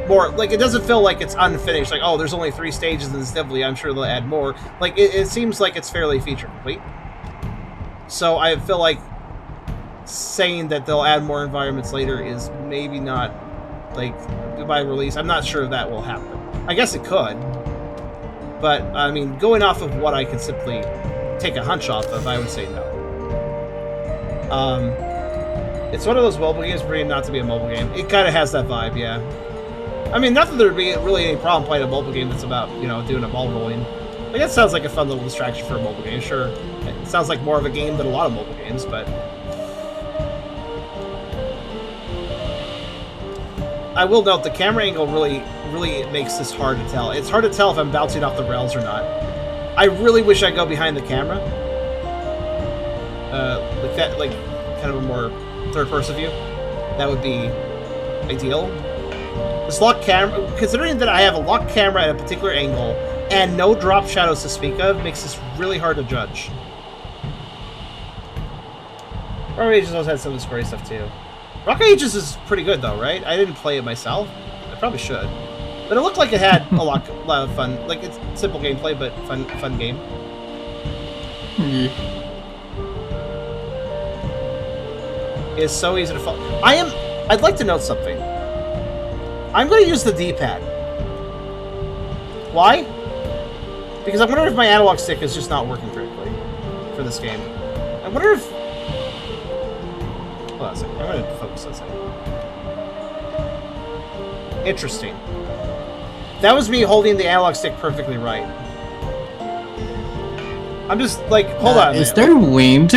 more... Like, it doesn't feel like it's unfinished, like, oh, there's only 3 stages in this difficulty, I'm sure they'll add more. Like, it seems like it's fairly feature complete. So I feel like saying that they'll add more environments later is maybe not, like, by release. I'm not sure if that will happen. I guess it could. But, I mean, going off of what I can simply take a hunch off of, I would say no. It's one of those mobile games pretending not to be a mobile game. It kind of has that vibe, yeah. I mean, not that there'd be really any problem playing a mobile game that's about, you know, doing a ball rolling. Like, that sounds like a fun little distraction for a mobile game, sure. It sounds like more of a game than a lot of mobile games, but... I will note, the camera angle really makes this hard to tell. It's hard to tell if I'm bouncing off the rails or not. I really wish I go behind the camera. Like that, like, kind of a more third-person view. That would be ideal. This lock camera, considering that I have a locked camera at a particular angle and no drop shadows to speak of, makes this really hard to judge. Rocket Ages also had some of the square stuff too. Rocket Ages is pretty good though, right? I didn't play it myself. I probably should. But it looked like it had a lot of fun. Like, it's simple gameplay, but fun game. Yeah. It's so easy to follow. I'd like to note something. I'm going to use the D-pad. Why? Because I wonder if my analog stick is just not working correctly for this game. I wonder if... Hold on a second. I'm going to focus on a second. Interesting. That was me holding the analog stick perfectly right. I'm just like, hold on a minute. Is there wind?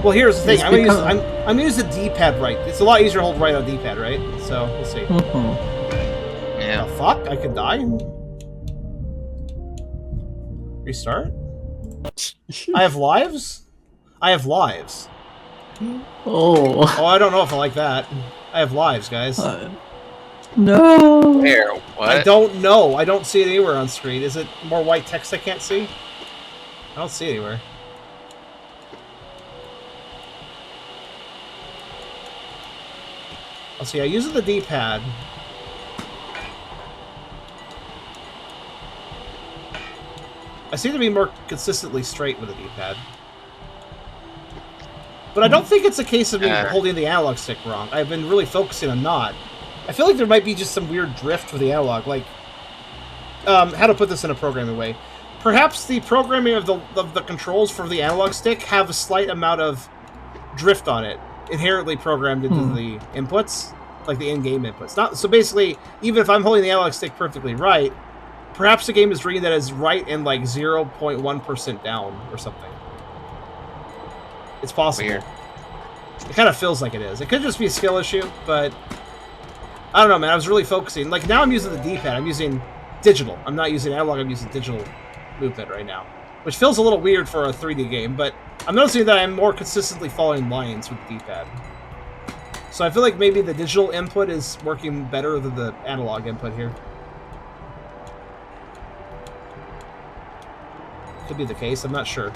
Well, here's the thing. It's I'm gonna use the D-pad right. It's a lot easier to hold right on D-pad, right? So we'll see. Yeah. The fuck? I could die. Restart. I have lives. I have lives. Oh. Oh, I don't know if I like that. I have lives, guys. No. Where? What? I don't know. I don't see it anywhere on screen. Is it more white text I can't see? I don't see it anywhere. Let's see. I use the D-pad. I seem to be more consistently straight with the D-pad. But I don't think it's a case of me holding the analog stick wrong. I've been really focusing on not. I feel like there might be just some weird drift with the analog. Like, how to put this in a programming way. Perhaps the programming of the controls for the analog stick have a slight amount of drift on it, inherently programmed into the inputs, like the in-game inputs. So basically, even if I'm holding the analog stick perfectly right, perhaps the game is reading that as right and like 0.1% down or something. It's possible. Weird. It kind of feels like it is. It could just be a skill issue, but I don't know, man. I was really focusing. Like, now I'm using the D-pad. I'm using digital. I'm not using analog. I'm using digital movement right now, which feels a little weird for a 3D game, but I'm noticing that I'm more consistently following lines with the D-pad. So I feel like maybe the digital input is working better than the analog input here. Could be the case. I'm not sure.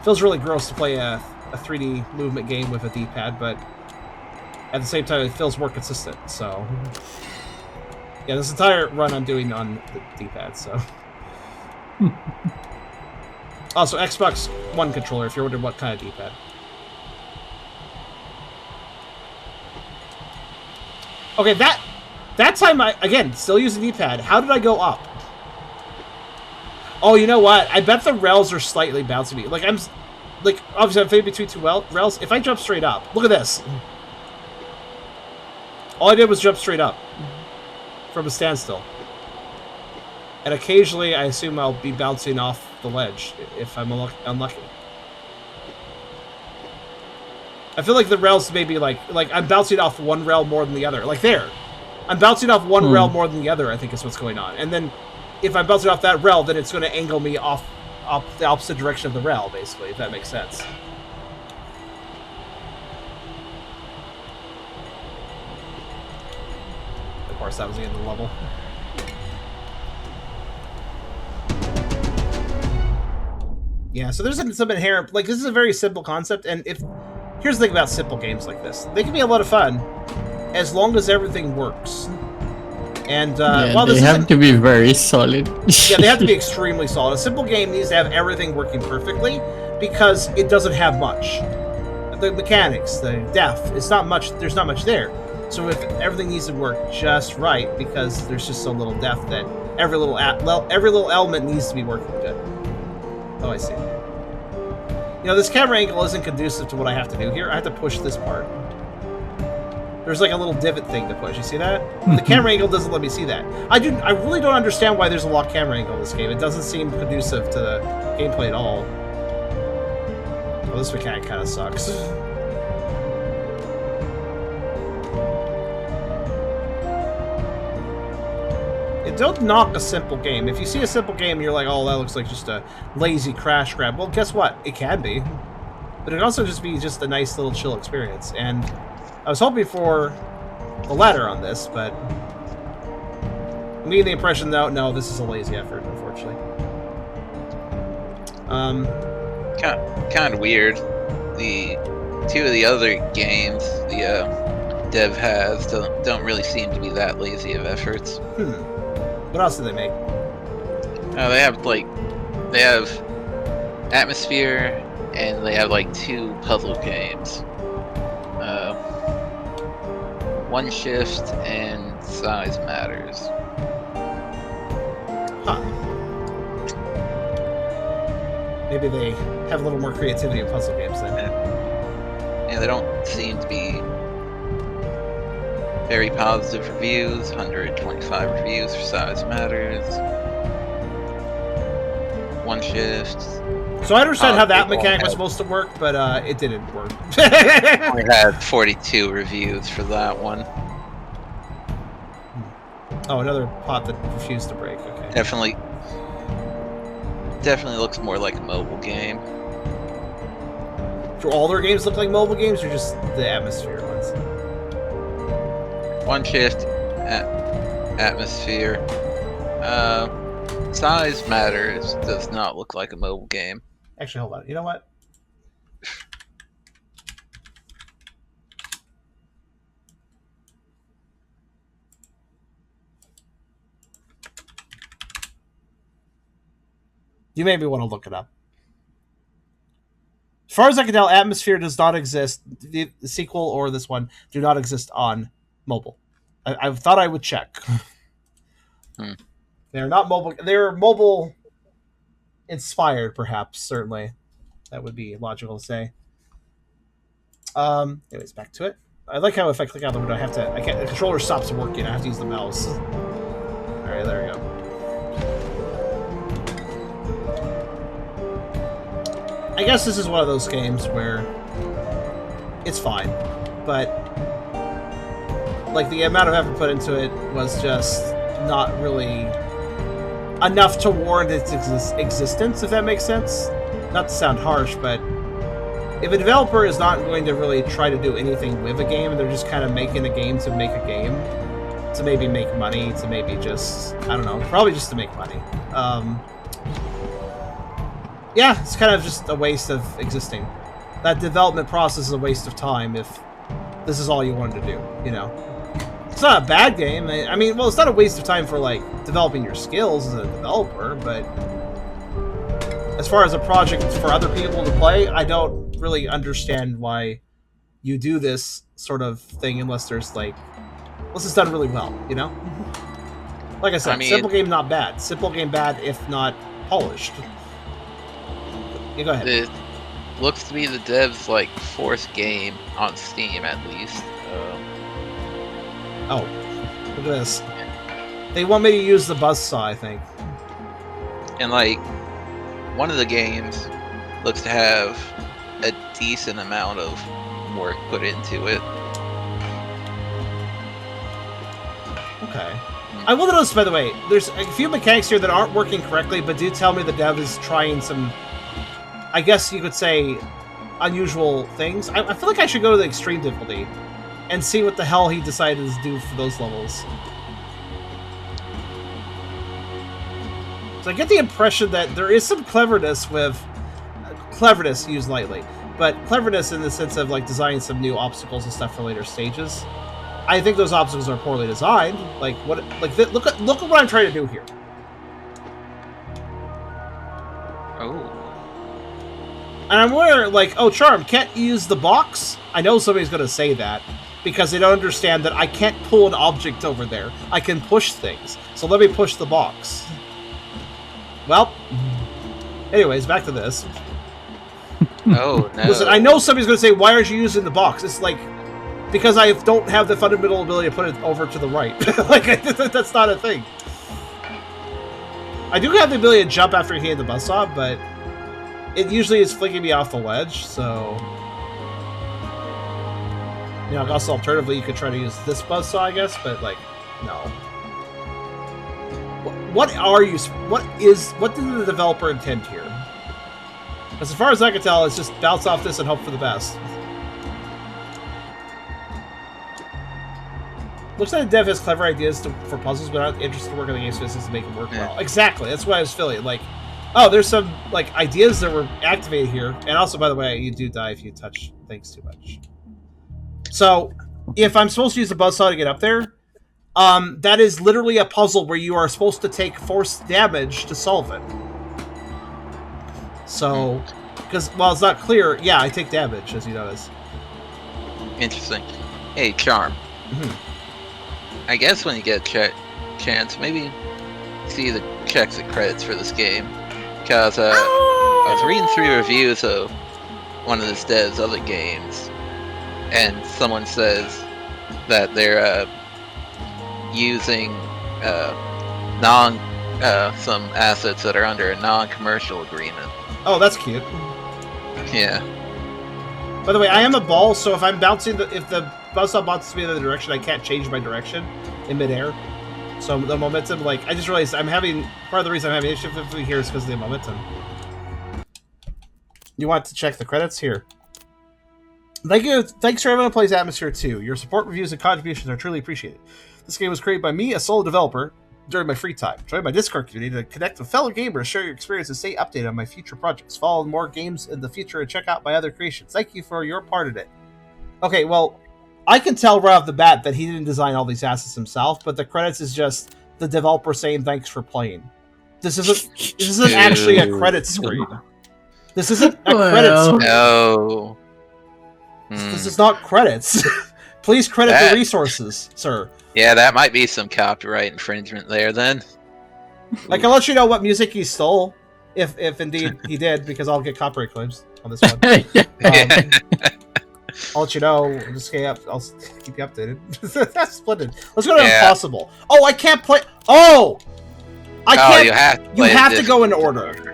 Feels really gross to play a 3D movement game with a D-pad, but at the same time, it feels more consistent, so... Yeah, this entire run I'm doing on the D-pad, so... Also, Xbox One controller, if you're wondering what kind of D-pad. Okay, that time again, still using D-pad. How did I go up? Oh, you know what? I bet the rails are slightly bouncing me. Like, obviously I'm fading between two rails. If I jump straight up, look at this. All I did was jump straight up from a standstill. And occasionally, I assume I'll be bouncing off the ledge if I'm unlucky. I feel like the rails may be like I'm bouncing off one rail more than the other. Like there. I'm bouncing off one rail more than the other, I think is what's going on. And then if I'm bouncing off that rail, then it's going to angle me off the opposite direction of the rail, basically, if that makes sense. Of course, that was the end of the level. Yeah, so there's some inherent... Like, this is a very simple concept, and here's the thing about simple games like this. They can be a lot of fun, as long as everything works. And while this they have to be very solid. Yeah, they have to be extremely solid. A simple game needs to have everything working perfectly because it doesn't have much. The mechanics, the depth, it's not much. There's not much there. So if everything needs to work just right, because there's just so little depth that every little element needs to be working good. Oh, I see. You know, this camera angle isn't conducive to what I have to do here. I have to push this part. There's like a little divot thing to push. You see that? The camera angle doesn't let me see that. I really don't understand why there's a locked camera angle in this game. It doesn't seem conducive to the gameplay at all. Well, this mechanic kind of sucks. Don't knock a simple game. If you see a simple game, you're like, oh, that looks like just a lazy crash grab. Well, guess what? It can be. But it can also just be just a nice little chill experience. And I was hoping for the latter on this, but I'm getting the impression, no, this is a lazy effort, unfortunately. Kind of weird. The two of the other games the dev has don't really seem to be that lazy of efforts. What else do they make? They have AtmaSphere, and they have like 2 puzzle games. One Shift and Size Matters. Huh. Maybe they have a little more creativity in puzzle games then. Yeah, they don't seem to be very positive reviews. 125 reviews for Size Matters. One Shift. So I understand how that mechanic was supposed to work, but it didn't work. I had 42 reviews for that one. Oh, another pot that refused to break. Okay. Definitely looks more like a mobile game. Do all their games look like mobile games, or just the AtmaSphere ones? One Shift, AtmaSphere. Size Matters does not look like a mobile game. Actually, hold on. You know what? You maybe want to look it up. As far as I can tell, AtmaSphere does not exist. The sequel or this one do not exist on mobile. I thought I would check. They're not mobile. They're mobile inspired, perhaps. Certainly, that would be logical to say. Anyways, back to it. I like how if I click out the window, the controller stops working. I have to use the mouse. All right, there we go. I guess this is one of those games where it's fine, but like the amount of effort put into it was just not really enough to warrant its existence, if that makes sense. Not to sound harsh, but if a developer is not going to really try to do anything with a game, and they're just kind of making a game to make a game, to maybe make money, to maybe just, I don't know, probably just to make money. Yeah, it's kind of just a waste of existing. That development process is a waste of time if this is all you wanted to do, you know? It's not a bad game. I mean, well, it's not a waste of time for, like, developing your skills as a developer, but as far as a project for other people to play, I don't really understand why you do this sort of thing unless there's, like, unless it's done really well, you know? Like I said, simple game not bad. Simple game bad if not polished. Yeah, go ahead. It looks to be the dev's, like, 4th game on Steam, at least. Oh, look at this. They want me to use the buzzsaw, I think. And, like, one of the games looks to have a decent amount of work put into it. Okay. I will notice, by the way, there's a few mechanics here that aren't working correctly, but do tell me the dev is trying some, I guess you could say, unusual things. I feel like I should go to the extreme difficulty and see what the hell he decided to do for those levels. So I get the impression that there is some cleverness with... cleverness used lightly, but cleverness in the sense of, like, designing some new obstacles and stuff for later stages. I think those obstacles are poorly designed. Like, what? Like, look at what I'm trying to do here. Oh. And I'm aware, like, oh, Charm, can't you use the box? I know somebody's going to say that, because they don't understand that I can't pull an object over there. I can push things. So let me push the box. Well, anyways, back to this. Oh, no. Listen, I know somebody's going to say, why aren't you using the box? It's like, Because I don't have the fundamental ability to put it over to the right. That's not a thing. I do have the ability to jump after hitting the buzzsaw, but it usually is flicking me off the ledge, so... also alternatively, you could try to use this buzzsaw, I guess, but, no. What did the developer intend here? As far as I can tell, it's just bounce off this and hope for the best. Looks like the dev has clever ideas for puzzles, but not interested in working on the game's physics to make them work well. Exactly, that's what I was feeling. There's some ideas that were activated here, and also, by the way, you do die if you touch things too much. So, if I'm supposed to use the buzzsaw to get up there, that is literally a puzzle where you are supposed to take force damage to solve it. So, because while it's not clear, yeah, I take damage, as you notice. Interesting. Hey, Charm. I guess when you get a chance, maybe see the checks and credits for this game. Because I was reading through reviews of one of this dev's other games, and someone says that they're using some assets that are under a non-commercial agreement. Oh, that's cute. Yeah. By the way, I am a ball, so if I'm bouncing, if the buzzsaw bounces me in the other direction, I can't change my direction in midair. So the momentum, I just realized part of the reason I'm having issue with here is because of the momentum. You want to check the credits here? Thanks for everyone who plays AtmaSphere 2. Your support, reviews, and contributions are truly appreciated. This game was created by me, a solo developer, during my free time. Join my Discord community to connect with fellow gamers, share your experiences, stay updated on my future projects, follow more games in the future, and check out my other creations. Thank you for your part in it. Okay, well, I can tell right off the bat that he didn't design all these assets himself, but the credits is just the developer saying thanks for playing. This isn't actually a credit screen. This isn't a credit screen. No. This is not credits. Please credit the resources, sir. Yeah, that might be some copyright infringement there, then. I can let you know what music he stole, if indeed he did, because I'll get copyright claims on this one. I'll let you know. Just I'll keep you updated. That's splendid. Let's go to Impossible. Oh, I can't play. Oh, I can't. You have to go in order.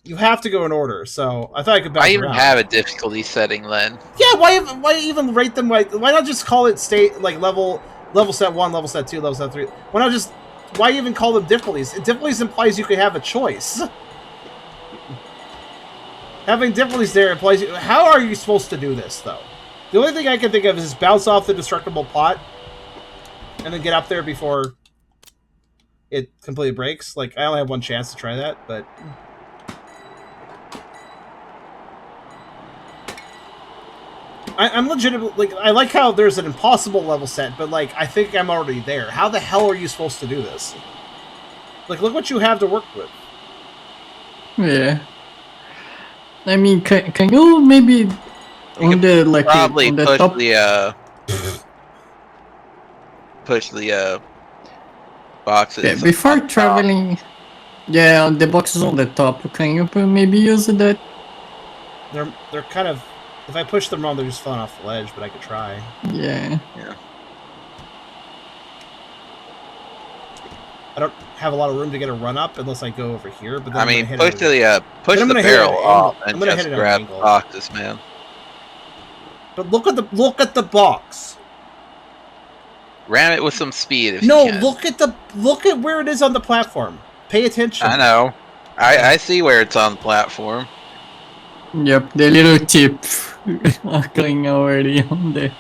You have to go in order. So I thought I could bounce around. I even have a difficulty setting then. Yeah, why even rate them? Why not just call it level set 1, level set 2, level set 3? Why even call them difficulties? Difficulties implies you can have a choice. Having difficulties there implies how are you supposed to do this, though? The only thing I can think of is bounce off the destructible pot and then get up there before it completely breaks. I only have one chance to try that, but... I'm legitimately... I like how there's an impossible level set, but, I think I'm already there. How the hell are you supposed to do this? Look what you have to work with. Yeah. I mean, can you maybe on the probably on the push top? Push the boxes. Yeah, before traveling. Yeah, the boxes on the top. Can you maybe use that? They're kind of. If I push them wrong, they're just falling off the ledge. But I could try. Yeah. I don't have a lot of room to get a run up unless I go over here. But then push the barrel off and just grab boxes, man. But look at the box. Ram it with some speed if you can. Look at where it is on the platform. Pay attention. I know. I see where it's on the platform. Yep, the little tip going already on there.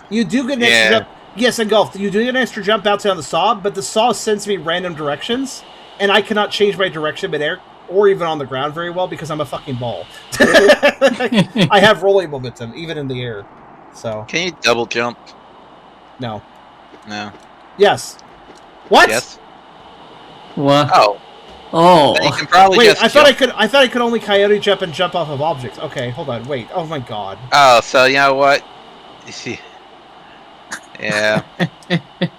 You do get an extra jump. Yes, engulfed. You do get an extra jump out on the saw, but the saw sends me random directions, and I cannot change my direction midair or even on the ground very well because I'm a fucking ball. I have rolling momentum, even in the air. So. Can you double jump? No. No. Yes. What? Yes. What? Oh. Then you can probably wait, I thought I could only coyote jump and jump off of objects. Okay, hold on. Wait. Oh my god. Oh, so you know what? You see. Yeah.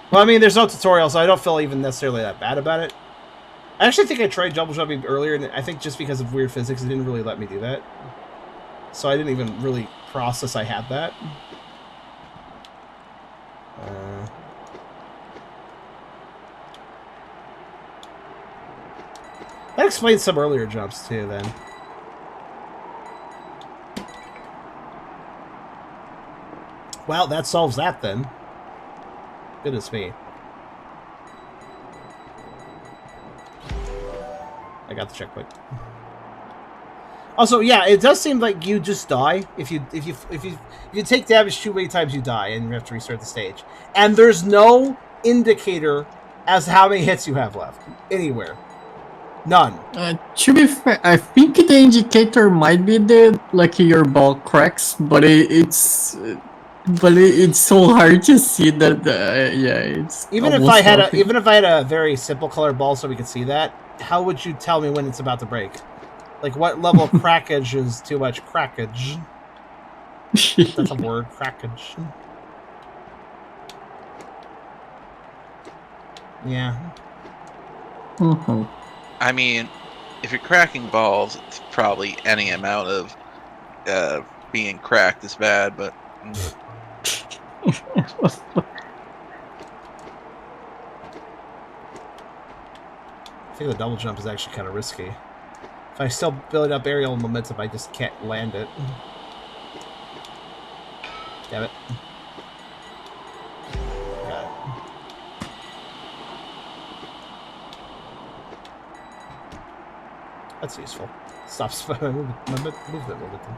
Well, I mean, there's no tutorial, so I don't feel even necessarily that bad about it. I actually think I tried double jumping earlier, and I think just because of weird physics, it didn't really let me do that. So I didn't even really process I had that. That explains some earlier jumps, too, then. Well, that solves that, then. Goodness me. I got the checkpoint. Also, yeah, it does seem like you just die if you take damage too many times. You die, and you have to restart the stage. And there's no indicator as to how many hits you have left anywhere. None. To be fair, I think the indicator might be the like your ball cracks, but it's so hard to see that. Yeah, it's even if I had a very simple colored ball, so we could see that. How would you tell me when it's about to break? Like, what level of crackage is too much crackage? That's a word, crackage. Yeah. Mm-hmm. I mean, if you're cracking balls, it's probably any amount of being cracked is bad, but... I think the double jump is actually kind of risky. If I still build up aerial momentum, I just can't land it. Damn it. Got it. That's useful. Stops my movement momentum.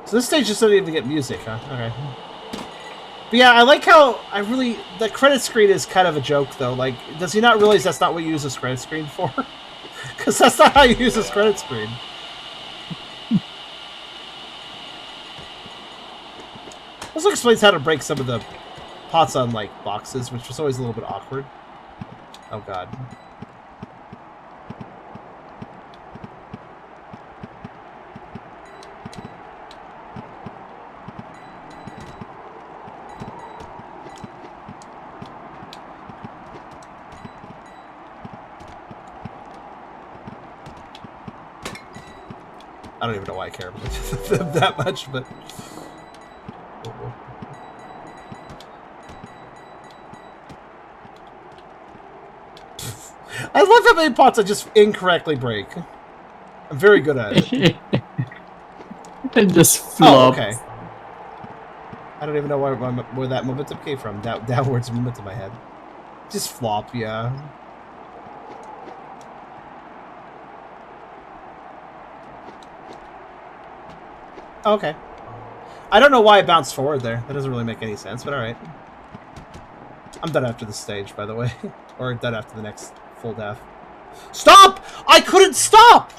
So this stage just doesn't even get music, huh? Okay. But yeah, I like how the credit screen is kind of a joke, though. Like, does he not realize that's not what you use this credit screen for? Because that's not how you use this credit screen. Also explains how to break some of the pots on, like, boxes, which was always a little bit awkward. Oh, God. I don't even know why I care about them that much, but... I love how many pots I just incorrectly break. I'm very good at it. It just flopped. Oh, okay. I don't even know where that momentum came from. That downwards momentum I had. Just flop, yeah. Okay. I don't know why I bounced forward there. That doesn't really make any sense, but alright. I'm done after this stage, by the way. Or done after the next full death. Stop! I couldn't stop!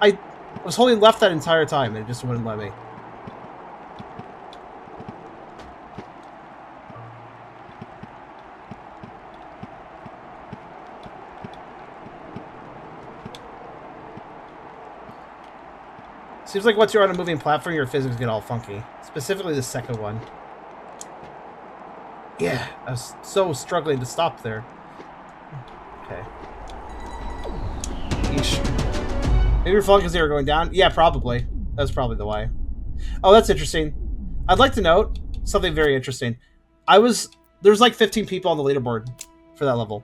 I was holding left that entire time, and it just wouldn't let me. Seems like once you're on a moving platform, your physics get all funky. Specifically the second one. Yeah, I was so struggling to stop there. Okay. Eesh. Maybe you're falling because they were going down? Yeah, probably. That's probably the why. Oh, that's interesting. I'd like to note something very interesting. There's like 15 people on the leaderboard for that level.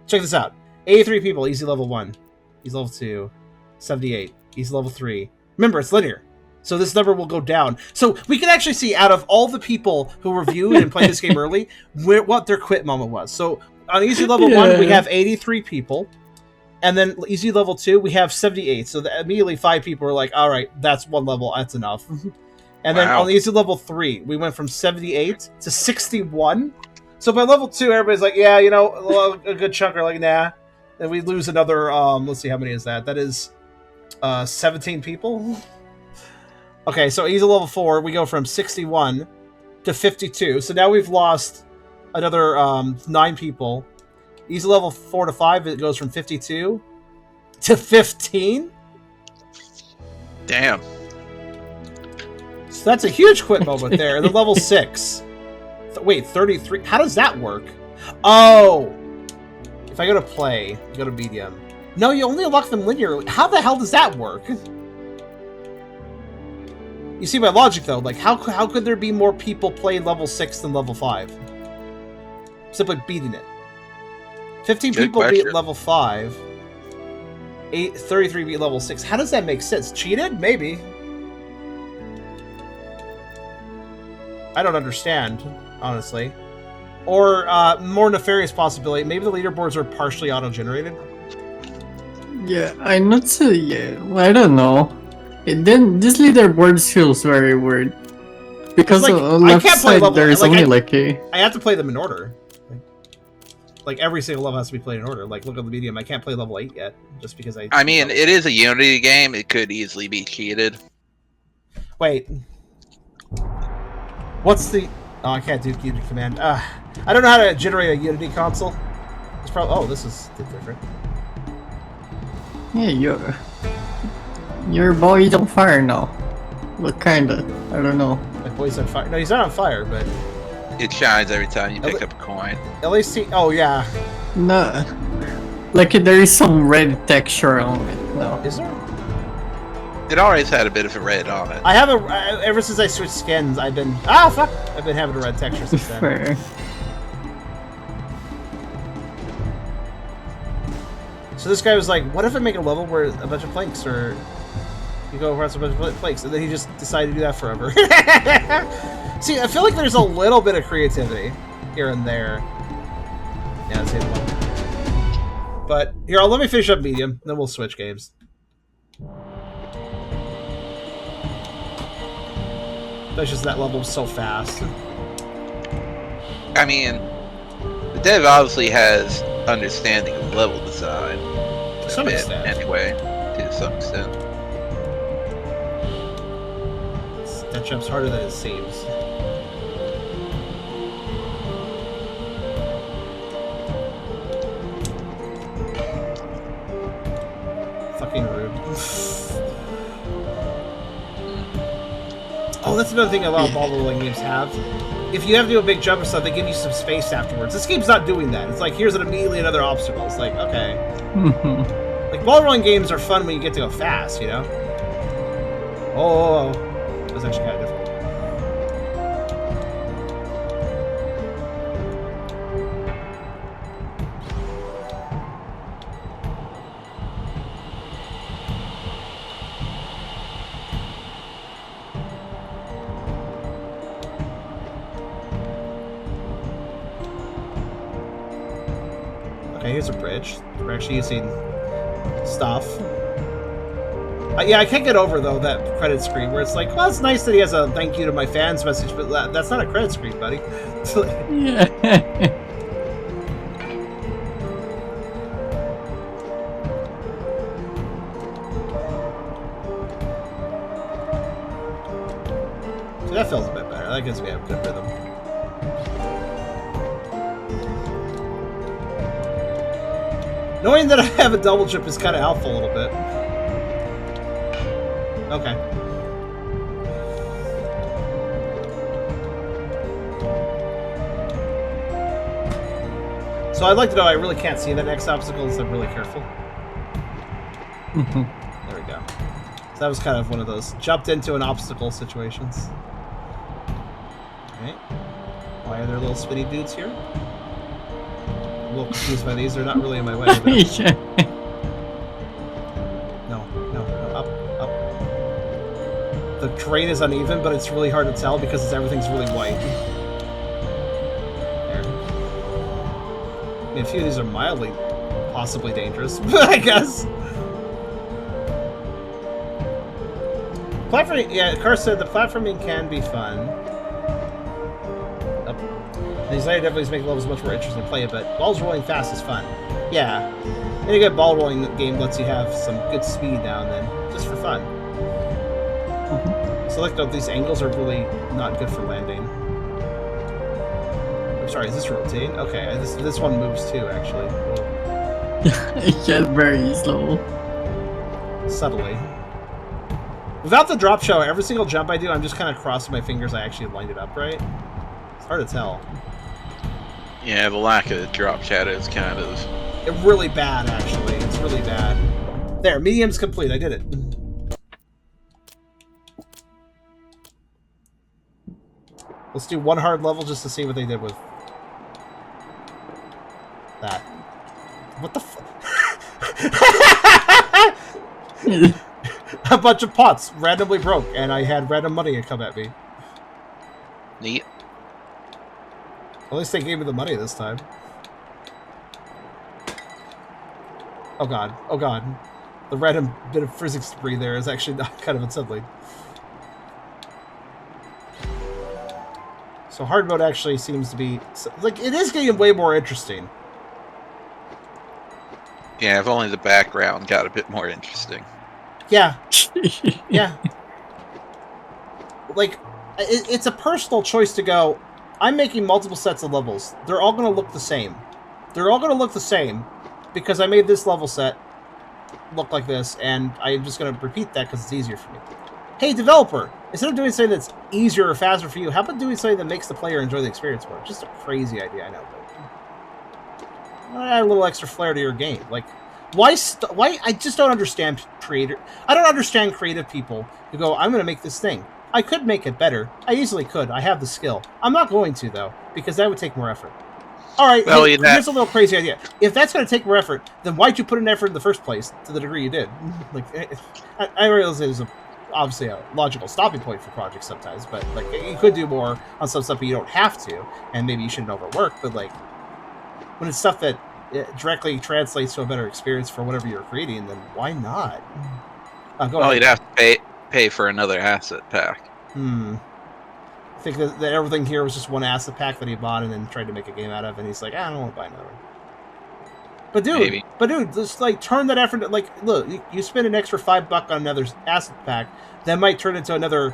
Check this out. 83 people, easy level 1. Easy level 2. 78. Easy level 3. Remember, it's linear, so this number will go down. So we can actually see out of all the people who reviewed and played this game early, what their quit moment was. So on easy level 1, we have 83 people, and then easy level 2, we have 78. So immediately 5 people were like, all right, that's one level, that's enough. And then on easy level 3, we went from 78 to 61. So by level 2, everybody's like, yeah, you know, a good chunk are like, nah. And we lose another, let's see, how many is that? That is... 17 people? Okay, so easy level 4, we go from 61 to 52. So now we've lost another 9 people. Easy level 4 to 5, it goes from 52 to 15. Damn. So that's a huge quit moment there. And then level 6. Wait, 33. How does that work? Oh! If I go to play, go to medium. No, you only unlock them linearly. How the hell does that work? You see my logic, though. Like, how could there be more people playing level 6 than level 5? Simply beating it. 15 Good people question. beat level 5. 33 beat level 6. How does that make sense? Cheated? Maybe. I don't understand, honestly. Or, more nefarious possibility, maybe the leaderboards are partially auto-generated? Yeah, I'm not so. Yeah, I don't know. Then this leaderboard feels very weird because like, on I left can't play side level- there's like, only I- like a. I have to play them in order. Like every single level has to be played in order. Like, look at the medium. I can't play level 8 yet, just because I mean, it is a Unity game. It could easily be cheated. Wait. What's the... Oh, I can't do Unity command. I don't know how to generate a Unity console. It's probably... Oh, this is different. Yeah, your boy's on fire now. What kinda? I don't know. My boy's on fire. No, he's not on fire, but... It shines every time you pick up a coin. At least he... Oh, yeah. No, like there is some red texture on it now. Is there? It always had a bit of a red on it. I have a... Ever since I switched skins, I've been... Ah, fuck! I've been having a red texture since then. Fair. So this guy was like, what if I make a level where a bunch of planks or... You go across a bunch of planks, and then he just decided to do that forever. See, I feel like there's a little bit of creativity here and there. Yeah, that's it. But here, let me finish up medium, then we'll switch games. That's just that level so fast. I mean, the dev obviously has understanding of level design. To some a bit, extent. anyway, to some extent. That jump's harder than it seems. Fucking rude. Oh, that's another thing a lot of ball rolling games have. If you have to do a big jump or something, they give you some space afterwards. This game's not doing that. It's like, here's immediately another obstacle. It's like, okay. Like, ball rolling games are fun when you get to go fast, you know? Oh. That was actually kind of difficult. Okay, here's a bridge. We're actually using stuff. Yeah, I can't get over, though, that credit screen where it's like, well, it's nice that he has a thank you to my fans message, but that's not a credit screen, buddy. Yeah. So that feels a bit better. That gives me a good rhythm. Knowing that I have a double jump is kind of helpful a little bit. Okay. So I'd like to know, I really can't see the next obstacle, so I'm really careful. There we go. So that was kind of one of those jumped into an obstacle situations. Alright. Why are there little spinny dudes here? I'm a little confused by these, they're not really in my way. But... No, up. The terrain is uneven, but it's really hard to tell because everything's really white. There. I mean, a few of these are mildly, possibly dangerous, I guess. Platforming, yeah, Car said the platforming can be fun. These later difficulties make levels much more interesting to play, but balls rolling fast is fun. Yeah. Any good ball rolling game lets you have some good speed now and then, just for fun. So like, these angles are really not good for landing. I'm sorry, is this rotating? Okay, this one moves too, actually. Yeah, very slow. Subtly. Without the drop show, every single jump I do, I'm just kind of crossing my fingers I actually lined it up right. It's hard to tell. Yeah, the lack of drop shadow is kind of really bad, actually. It's really bad. There, medium's complete. I did it. Let's do one hard level just to see what they did with that. What the A bunch of pots randomly broke, and I had random money come at me. Neat. At least they gave me the money this time. Oh god. Oh god. The random bit of physics debris there is actually not kind of unsettling. So hard mode actually seems to be... like, it is getting way more interesting. Yeah, if only the background got a bit more interesting. Yeah. Yeah. Like, it's a personal choice to go, I'm making multiple sets of levels. They're all going to look the same. They're all going to look the same because I made this level set look like this, and I'm just going to repeat that because it's easier for me. Hey, developer, instead of doing something that's easier or faster for you, how about doing something that makes the player enjoy the experience more? Just a crazy idea, I know, but add a little extra flair to your game. Like, why I just don't understand I don't understand creative people who go, I'm going to make this thing. I could make it better. I easily could. I have the skill. I'm not going to, though, because that would take more effort. All right, well, here's a little crazy idea. If that's going to take more effort, then why'd you put in effort in the first place to the degree you did? Like, I realize there's obviously a logical stopping point for projects sometimes, but like you could do more on some stuff, but you don't have to, and maybe you shouldn't overwork. But like, when it's stuff that directly translates to a better experience for whatever you're creating, then why not? Go well, ahead. you'd have to pay for another asset pack. I think that everything here was just one asset pack that he bought and then tried to make a game out of, and he's like, I don't want to buy another one. But dude, just like turn that effort. Like, look, you spend an extra $5 on another asset pack, that might turn into another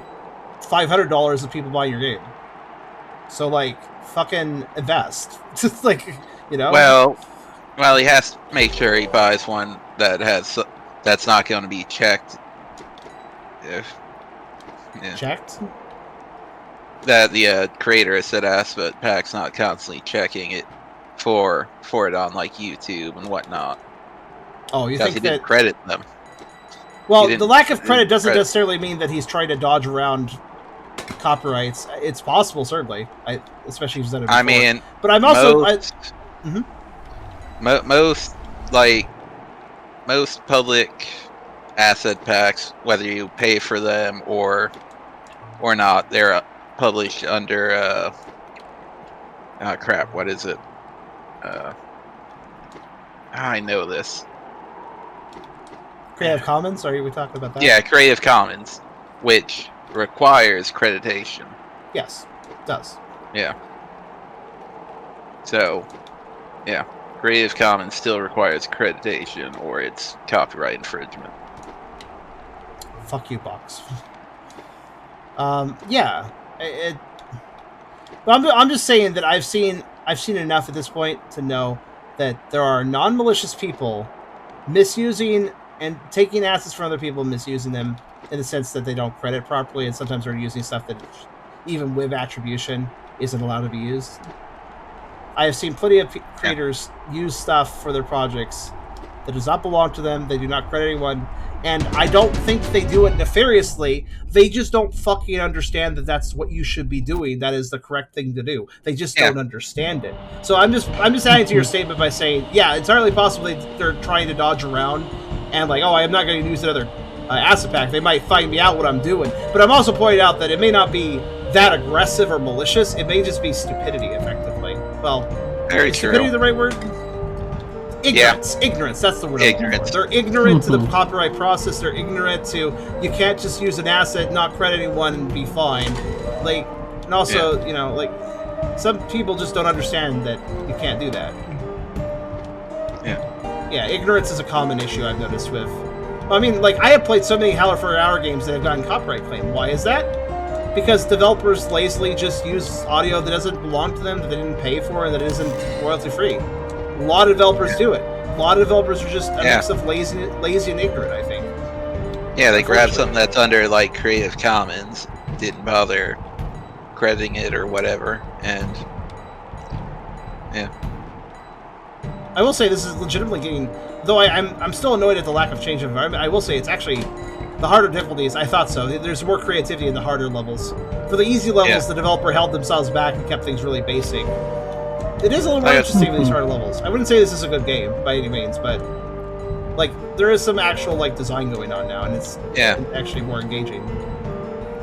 $500 if people buy your game. So like, fucking invest. Just like, you know. Well, he has to make sure he buys one that's not going to be checked. Checked. That the creator has said asset pack's not constantly checking it for it on like YouTube and whatnot. Oh, you think he that didn't credit them? Well, the lack of credit doesn't necessarily mean that he's trying to dodge around copyrights. It's possible, certainly. Especially if he's done it before. I mean, but I'm also most public asset packs, whether you pay for them or not, they're published under crap. What is it? I know this. Creative Commons? Are we talking about that? Yeah, Creative Commons, which requires accreditation. Yes, it does. Yeah. So, yeah, Creative Commons still requires accreditation, or it's copyright infringement. Fuck you, Box. Yeah. But I'm just saying that I've seen enough at this point to know that there are non-malicious people misusing and taking assets from other people and misusing them in the sense that they don't credit properly, and sometimes they're using stuff that even with attribution isn't allowed to be used. I have seen plenty of creators use stuff for their projects that does not belong to them. They do not credit anyone, and I don't think they do it nefariously. They just don't fucking understand that that's what you should be doing. That is the correct thing to do. They just don't understand it. So I'm just adding to your statement by saying, yeah, it's entirely possible they're trying to dodge around and like, oh, I'm not going to use another asset pack. They might find me out what I'm doing. But I'm also pointing out that it may not be that aggressive or malicious. It may just be stupidity, effectively. Well, very is stupidity the right word? Ignorance. Yeah. Ignorance. That's the word. Ignorance. They're ignorant to the copyright process. They're ignorant to you can't just use an asset, not credit anyone, and be fine. Like, and also, you know, like some people just don't understand that you can't do that. Yeah, ignorance is a common issue I've noticed with. I mean, like, I have played so many Howler for an Hour games that have gotten copyright claim. Why is that? Because developers lazily just use audio that doesn't belong to them, that they didn't pay for, and that isn't royalty free. A lot of developers do it. A lot of developers are just a mix of lazy and ignorant, I think. Yeah, they grab something that's under, like, Creative Commons, didn't bother crediting it or whatever, and... yeah. I will say this is legitimately getting. Though I'm still annoyed at the lack of change of environment. I will say it's actually the harder difficulties. I thought so. There's more creativity in the harder levels. For the easy levels, the developer held themselves back and kept things really basic. It is a little more interesting with these harder levels. I wouldn't say this is a good game by any means, but like there is some actual like design going on now, and it's actually more engaging.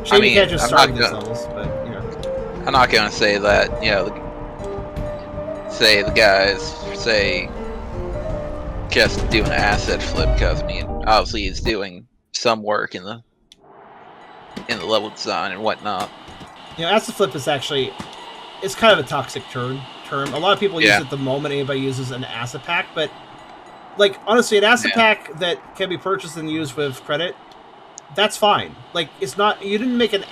Shame you can't just start with these levels, but you know. I'm not gonna say that. You know, say the guys say just doing an asset flip, because I mean, obviously he's doing some work in the level design and whatnot. You know, asset flip is actually it's kind of a toxic term. A lot of people use it the moment anybody uses an asset pack, but like honestly, an asset pack that can be purchased and used with credit, that's fine. Like it's not you didn't make an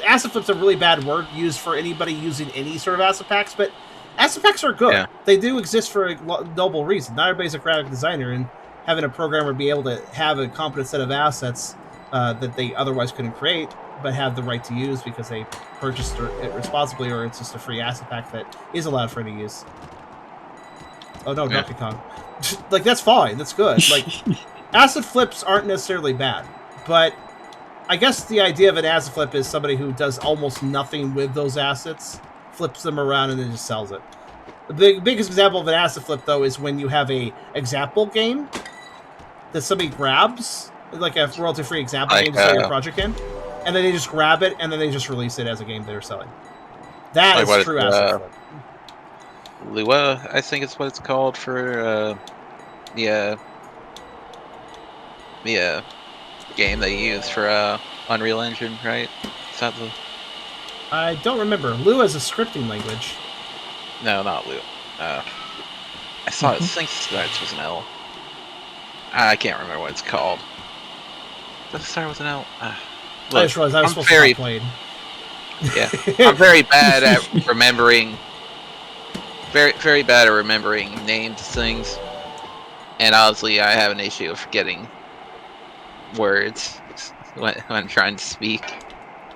asset flip's a really bad word used for anybody using any sort of asset packs, but asset packs are good. Yeah. They do exist for a noble reason. Not everybody's a graphic designer, and having a programmer be able to have a competent set of assets that they otherwise couldn't create, but have the right to use because they purchased it responsibly, or it's just a free asset pack that is allowed for any use. Oh no, Donkey Kong. Like, that's fine. That's good. Like, asset flips aren't necessarily bad, but I guess the idea of an asset flip is somebody who does almost nothing with those assets, flips them around, and then just sells it. The biggest example of an asset flip, though, is when you have a example game that somebody grabs, like a royalty-free example game to sell your project in, and then they just grab it, and then they just release it as a game they're selling. That is true asset flip. Lua, I think is what it's called for the game they use for Unreal Engine, right? Is that the... I don't remember. Lua is a scripting language. No, not Lua. I thought it starts with an L. I can't remember what it's called. Does it start with an L? Look, I just realized I was supposed to stop playing. Yeah, I'm very bad at remembering. Very bad at remembering names of things, and obviously I have an issue of forgetting words when I'm trying to speak.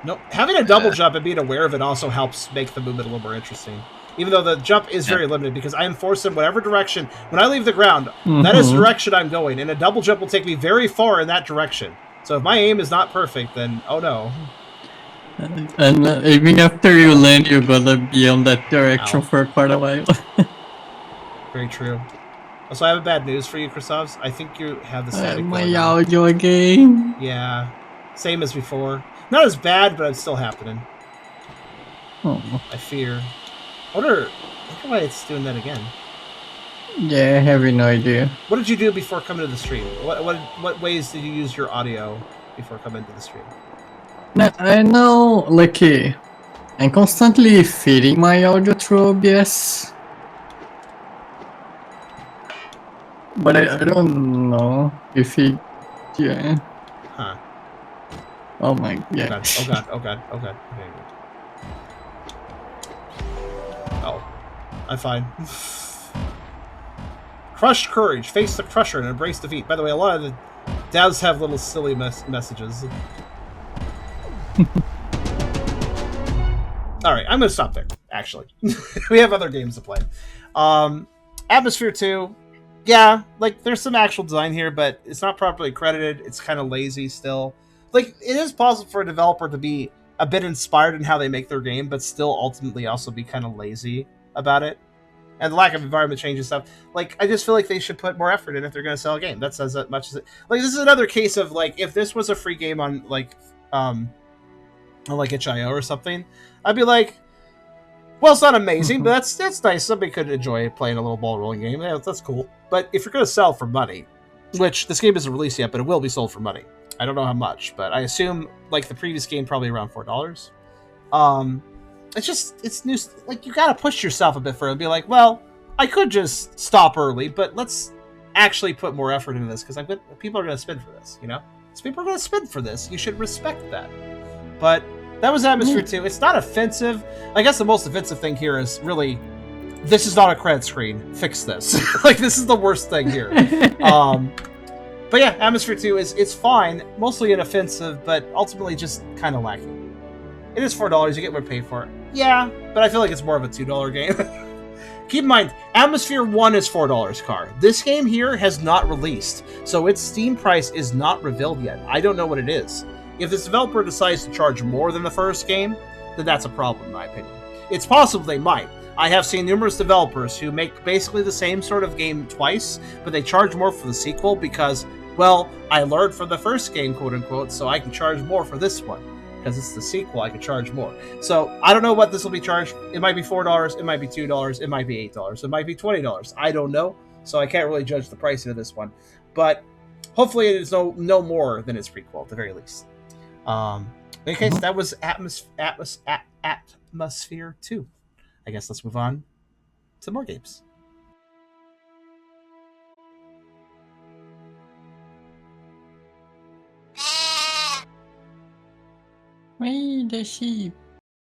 No, having a double jump and being aware of it also helps make the movement a little more interesting. Even though the jump is very limited, because I am forced in whatever direction. When I leave the ground, that is the direction I'm going, and a double jump will take me very far in that direction. So if my aim is not perfect, then oh no. And even after you land, you're gonna be on that direction for quite a while. Very true. Also, I have bad news for you, Christovs. I think you have the static. My audio again. Yeah, same as before. Not as bad, but it's still happening. Oh. I fear. I wonder why it's doing that again. Yeah, I have no idea. What did you do before coming to the stream? What ways did you use your audio before coming to the stream? I know, like, I'm constantly feeding my audio through OBS. But I don't know if it... Yeah. Huh. Oh my... Yeah. Oh god. Okay. Oh. I'm fine. Crush courage. Face the crusher and embrace defeat. By the way, a lot of the devs have little silly messages. Alright, I'm going to stop there, actually. We have other games to play. AtmaSphere 2. Yeah, like, there's some actual design here, but it's not properly credited. It's kind of lazy still. Like, it is possible for a developer to be a bit inspired in how they make their game, but still ultimately also be kind of lazy about it. And the lack of environment change and stuff. Like, I just feel like they should put more effort in if they're going to sell a game. That says that much as it... Like, this is another case of, like, if this was a free game on, like, itch.io or something, I'd be like, well, it's not amazing, but that's nice. Somebody could enjoy playing a little ball rolling game. Yeah, that's cool. But if you're going to sell for money, which this game isn't released yet, but it will be sold for money. I don't know how much, but I assume, like the previous game, probably around $4. It's new. Like, you got to push yourself a bit further and be like, well, I could just stop early, but let's actually put more effort into this, because people are going to spend for this, you know? So people are going to spend for this. You should respect that. But that was AtmaSphere 2. It's not offensive. I guess the most offensive thing here is really, this is not a credit screen. Fix this. Like, this is the worst thing here. But yeah, AtmaSphere 2 it's fine, mostly inoffensive, but ultimately just kind of lacking. It is $4. You get more paid for it. Yeah, but I feel like it's more of a $2 game. Keep in mind, AtmaSphere 1 is $4, Car. This game here has not released, so its Steam price is not revealed yet. I don't know what it is. If this developer decides to charge more than the first game, then that's a problem, in my opinion. It's possible they might. I have seen numerous developers who make basically the same sort of game twice, but they charge more for the sequel because, well, I learned from the first game, quote-unquote, so I can charge more for this one. Because it's the sequel, I can charge more. So, I don't know what this will be charged. It might be $4, it might be $2, it might be $8, it might be $20. I don't know, so I can't really judge the pricing of this one. But hopefully it is no more than its prequel, at the very least. In any case, that was AtmaSphere 2. I guess let's move on to more games. Wait, the sheep.